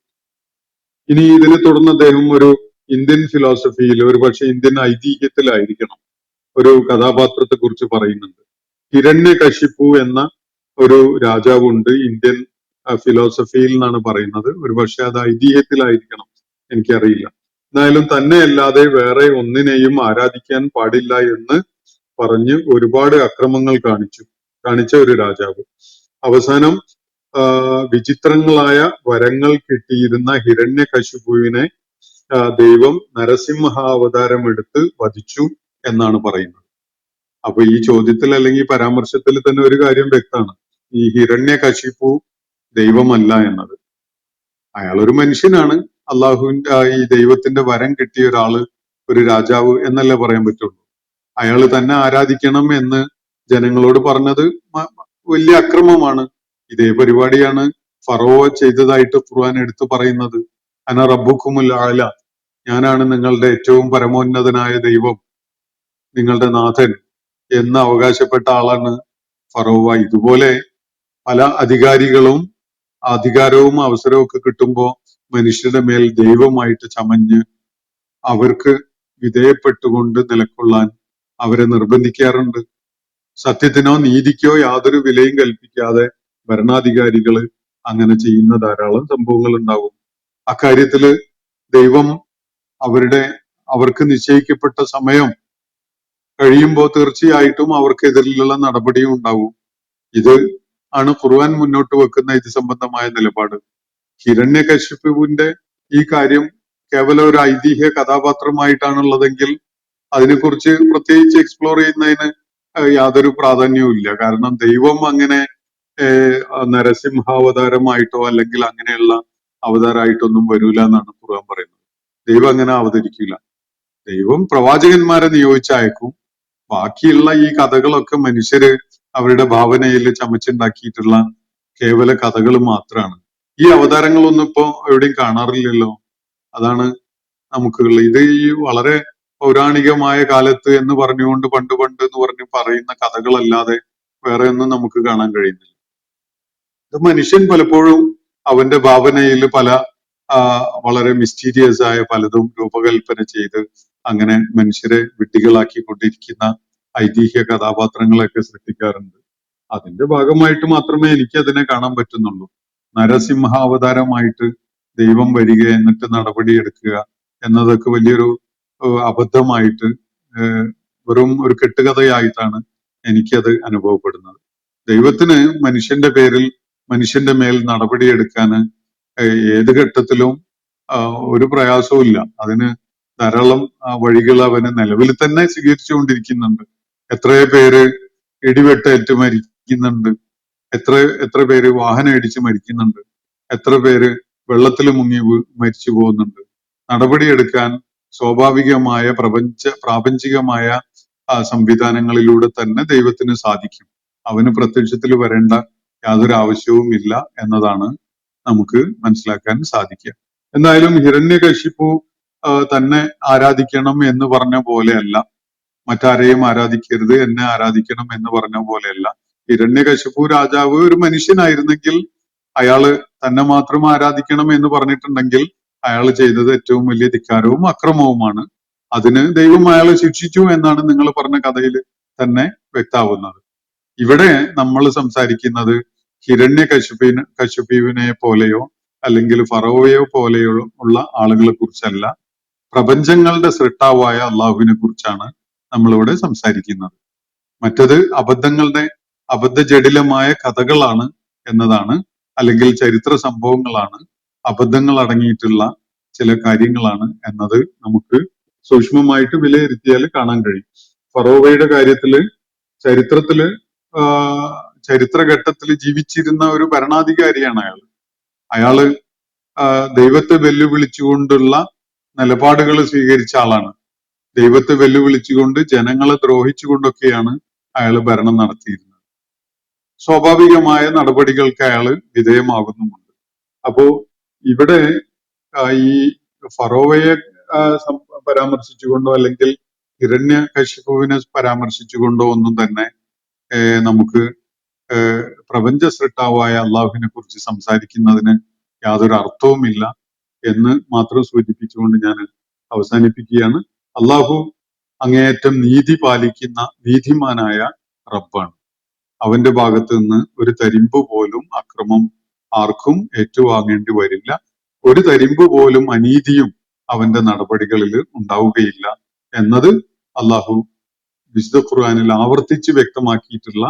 ഇനി ഇതിനെ തുടർന്ന് അദ്ദേഹം ഒരു ഇന്ത്യൻ ഫിലോസഫിയിൽ, ഒരു പക്ഷെ ഇന്ത്യൻ ഐതിഹ്യത്തിലായിരിക്കണം, ഒരു കഥാപാത്രത്തെ കുറിച്ച് പറയുന്നുണ്ട്. ഹിരണ്യകശിപു എന്ന ഒരു രാജാവുണ്ട് ഇന്ത്യൻ ഫിലോസഫിയിൽ എന്നാണ് പറയുന്നത്. ഒരു പക്ഷെ അത് ഐതിഹ്യത്തിലായിരിക്കണം, എനിക്കറിയില്ല. എന്നാലും തന്നെ അല്ലാതെ വേറെ ഒന്നിനെയും ആരാധിക്കാൻ പാടില്ല എന്ന് പറഞ്ഞ് ഒരുപാട് അക്രമങ്ങൾ കാണിച്ച ഒരു രാജാവ്. അവസാനം വിചിത്രങ്ങളായ വരങ്ങൾ കിട്ടിയിരുന്ന ഹിരണ്യകശിപുവിനെ ദൈവം നരസിംഹാവതാരം എടുത്ത് വധിച്ചു എന്നാണ് പറയുന്നത്. അപ്പൊ ഈ ചോദ്യത്തിൽ അല്ലെങ്കിൽ പരാമർശത്തിൽ തന്നെ ഒരു കാര്യം വ്യക്തമാണ്. ഈ ഹിരണ്യകശിപു ദൈവമല്ല എന്നത്. അയാൾ ഒരു മനുഷ്യനാണ്. അള്ളാഹുവിന്റെ ഈ ദൈവത്തിന്റെ വരം കിട്ടിയ ഒരാള്, ഒരു രാജാവ് എന്നല്ലേ പറയാൻ പറ്റുള്ളൂ. അയാൾ തന്നെ ആരാധിക്കണം എന്ന് ജനങ്ങളോട് പറഞ്ഞത് വലിയ അക്രമമാണ്. ഇതേ പരിപാടിയാണ് ഫറോവ ചെയ്തതായിട്ട് ഖുർആൻ എടുത്തു പറയുന്നത്. അന റബ്ബുക്കുമുൽ ആല, ഞാനാണ് നിങ്ങളുടെ ഏറ്റവും പരമോന്നതനായ ദൈവം, നിങ്ങളുടെ നാഥൻ എന്ന് അവകാശപ്പെട്ട ആളാണ് ഫറോവ. ഇതുപോലെ പല അധികാരികളും അധികാരവും അവസരവും ഒക്കെ കിട്ടുമ്പോൾ മനുഷ്യരുടെ മേൽ ദൈവമായിട്ട് ചമഞ്ഞ് അവർക്ക് വിധേയപ്പെട്ടുകൊണ്ട് നിലകൊള്ളാൻ അവരെ നിർബന്ധിക്കാറുണ്ട്. സത്യത്തിനോ നീതിക്കോ യാതൊരു വിലയും കൽപ്പിക്കാതെ ഭരണാധികാരികൾ അങ്ങനെ ചെയ്യുന്ന ധാരാളം സംഭവങ്ങൾ ഉണ്ടാവും. അക്കാര്യത്തില് ദൈവം അവർക്ക് നിശ്ചയിക്കപ്പെട്ട സമയം കഴിയുമ്പോൾ തീർച്ചയായിട്ടും അവർക്കെതിരെയുള്ള നടപടിയും ഉണ്ടാവും. ഇത് ആണ് ഖുർആൻ മുന്നോട്ട് വെക്കുന്ന ഇത് സംബന്ധമായ നിലപാട്. ഹിരണ്യകശിപുവിന്റെ ഈ കാര്യം കേവലം ഒരു ഐതിഹ്യ കഥാപാത്രമായിട്ടാണുള്ളതെങ്കിൽ അതിനെക്കുറിച്ച് പ്രത്യേകിച്ച് എക്സ്പ്ലോർ ചെയ്യുന്നതിന് യാതൊരു പ്രാധാന്യവും ഇല്ല. കാരണം ദൈവം അങ്ങനെ നരസിംഹാവതാരമായിട്ടോ അല്ലെങ്കിൽ അങ്ങനെയുള്ള അവതാരമായിട്ടൊന്നും വരൂല എന്നാണ് ഖുർആൻ പറയുന്നത്. ദൈവം അങ്ങനെ അവതരിക്കില്ല. ദൈവം പ്രവാചകന്മാരെ നിയോഗിച്ചയക്കും. ബാക്കിയുള്ള ഈ കഥകളൊക്കെ മനുഷ്യര് അവരുടെ ഭാവനയിൽ ചമച്ചുണ്ടാക്കിയിട്ടുള്ള കേവല കഥകൾ മാത്രമാണ്. ഈ അവതാരങ്ങളൊന്നും ഇപ്പോ എവിടെയും കാണാറില്ലല്ലോ. അതാണ് നമുക്കുള്ള ഇത്. ഈ വളരെ പൗരാണികമായ കാലത്ത് എന്ന് പറഞ്ഞുകൊണ്ട് പണ്ട് എന്ന് പറഞ്ഞ് പറയുന്ന കഥകളല്ലാതെ വേറെ ഒന്നും നമുക്ക് കാണാൻ കഴിയുന്നില്ല. ഇത് മനുഷ്യൻ പലപ്പോഴും അവന്റെ ഭാവനയിൽ പല വളരെ മിസ്റ്റീരിയസ് ആയ പലതും രൂപകൽപ്പന ചെയ്ത് അങ്ങനെ മനുഷ്യരെ വിഡ്ഢികളാക്കി കൊണ്ടിരിക്കുന്ന ഐതിഹ്യ കഥാപാത്രങ്ങളെയൊക്കെ സൃഷ്ടിക്കാറുണ്ട്. അതിന്റെ ഭാഗമായിട്ട് മാത്രമേ എനിക്ക് അതിനെ കാണാൻ പറ്റുന്നുള്ളൂ. നരസിംഹാവതാരമായിട്ട് ദൈവം വരിക എന്നിട്ട് നടപടിയെടുക്കുക എന്നതൊക്കെ വലിയൊരു അബദ്ധമായിട്ട് വെറും ഒരു കെട്ടുകഥയായിട്ടാണ് എനിക്കത് അനുഭവപ്പെടുന്നത്. ദൈവത്തിന് മനുഷ്യന്റെ മേൽ നടപടിയെടുക്കാൻ ഏത് ഘട്ടത്തിലും ഒരു പ്രയാസവും ഇല്ല. അതിന് ധാരാളം വഴികൾ അവന് നിലവിൽ തന്നെ സ്വീകരിച്ചുകൊണ്ടിരിക്കുന്നുണ്ട്. എത്രയോ പേര് ഇടിവെട്ടേറ്റ് മരിക്കുന്നുണ്ട്, എത്ര പേര് വാഹനം ഇടിച്ച് മരിക്കുന്നുണ്ട്, എത്ര പേര് വെള്ളത്തിൽ മുങ്ങി മരിച്ചു പോകുന്നുണ്ട്. നടപടിയെടുക്കാൻ സ്വാഭാവികമായ പ്രാപഞ്ചികമായ സംവിധാനങ്ങളിലൂടെ തന്നെ ദൈവത്തിന് സാധിക്കും. അവന് പ്രത്യക്ഷത്തിൽ വരേണ്ട യാതൊരു ആവശ്യവും ഇല്ല എന്നതാണ് നമുക്ക് മനസ്സിലാക്കാൻ സാധിക്കുക. എന്തായാലും ഹിരണ്യകശിപു തന്നെ ആരാധിക്കണം എന്ന് പറഞ്ഞ പോലെയല്ല, മറ്റാരെയും ആരാധിക്കരുത്, എന്നെ ആരാധിക്കണം എന്ന് പറഞ്ഞ പോലെയല്ല. ഹിരണ്യകശിപു രാജാവ് ഒരു മനുഷ്യനായിരുന്നെങ്കിൽ അയാള് തന്നെ മാത്രം ആരാധിക്കണം എന്ന് പറഞ്ഞിട്ടുണ്ടെങ്കിൽ അയാൾ ചെയ്തത് ഏറ്റവും വലിയ ധിക്കാരവും അക്രമവുമാണ്. അതിന് ദൈവം അയാളെ ശിക്ഷിച്ചു എന്നാണ് നിങ്ങൾ പറഞ്ഞ കഥയിൽ തന്നെ വ്യക്തമാവുന്നത്. ഇവിടെ നമ്മൾ സംസാരിക്കുന്നത് കശുപീവിനെ പോലെയോ അല്ലെങ്കിൽ ഫറോവയോ പോലെയോ ഉള്ള ആളുകളെ കുറിച്ചല്ല, പ്രപഞ്ചങ്ങളുടെ സൃഷ്ടാവായ അള്ളാഹുവിനെ കുറിച്ചാണ് നമ്മളിവിടെ സംസാരിക്കുന്നത്. മറ്റത് അബദ്ധജടിലമായ കഥകളാണ് എന്നതാണ്, അല്ലെങ്കിൽ ചരിത്ര സംഭവങ്ങളാണ്, അബദ്ധങ്ങൾ അടങ്ങിയിട്ടുള്ള ചില കാര്യങ്ങളാണ് എന്നത് നമുക്ക് സൂക്ഷ്മമായിട്ട് വിലയിരുത്തിയാൽ കാണാൻ കഴിയും. ഫറോവയുടെ കാര്യത്തില് ചരിത്രഘട്ടത്തിൽ ജീവിച്ചിരുന്ന ഒരു ഭരണാധികാരിയാണ് അയാള് ദൈവത്തെ വെല്ലുവിളിച്ചുകൊണ്ടുള്ള നിലപാടുകൾ സ്വീകരിച്ച ആളാണ്. ദൈവത്തെ വെല്ലുവിളിച്ചുകൊണ്ട് ജനങ്ങളെ ദ്രോഹിച്ചുകൊണ്ടൊക്കെയാണ് അയാൾ ഭരണം നടത്തിയിരുന്നത്. സ്വാഭാവികമായ നടപടികൾക്ക് അയാൾ വിധേയമാകുന്നുമുണ്ട്. അപ്പോ ഇവിടെ ഈ ഫറോവയെ പരാമർശിച്ചുകൊണ്ടോ അല്ലെങ്കിൽ ഹിരണ്യകശിപുവിനെ പരാമർശിച്ചുകൊണ്ടോ ഒന്നും തന്നെ നമുക്ക് പ്രപഞ്ച സൃഷ്ടാവായ അള്ളാഹുവിനെ കുറിച്ച് സംസാരിക്കുന്നതിന് യാതൊരു അർത്ഥവുമില്ല എന്ന് മാത്രം സൂചിപ്പിച്ചുകൊണ്ട് ഞാൻ അവസാനിപ്പിക്കുകയാണ്. അള്ളാഹു അങ്ങേയറ്റം നീതി പാലിക്കുന്ന നീതിമാനായ റബ്ബാണ്. അവന്റെ ഭാഗത്ത് നിന്ന് ഒരു തരിമ്പ് പോലും അക്രമം ആർക്കും ഏറ്റുവാങ്ങേണ്ടി വരില്ല. ഒരു തരിമ്പ് പോലും അനീതിയും അവന്റെ നടപടികളിൽ ഉണ്ടാവുകയില്ല എന്നത് അള്ളാഹു വിശുദ്ധ ഖുർആനിൽ ആവർത്തിച്ച് വ്യക്തമാക്കിയിട്ടുള്ള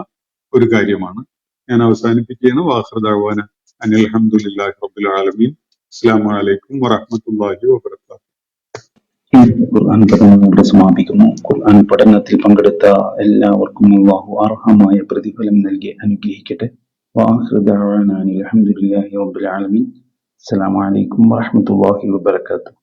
ഒരു കാര്യമാണ്. ഞാൻ അവസാനിപ്പിക്കുകയാണ്. വാഖിർ ദഅ്വാന അനിൽ ഹംദുലില്ലാഹി റബ്ബിൽ ആലമീൻ. അസ്സലാമു അലൈക്കും വറഹ്മത്തുള്ളാഹി വബറകാതുഹു. ഖുർആൻ പഠനം ഇവിടെ സമാപിക്കുന്നു. ഖുർആൻ പഠനത്തിൽ പങ്കെടുത്ത എല്ലാവർക്കും അല്ലാഹു അർഹമായ പ്രതിഫലം നൽകി അനുഗ്രഹിക്കട്ടെ. വാഖിർ ദഅ്വാന അനിൽ ഹംദുലില്ലാഹി റബ്ബിൽ ആലമീൻ. അസ്സലാമു അലൈക്കും വറഹ്മത്തുള്ളാഹി വബറകാതുഹു.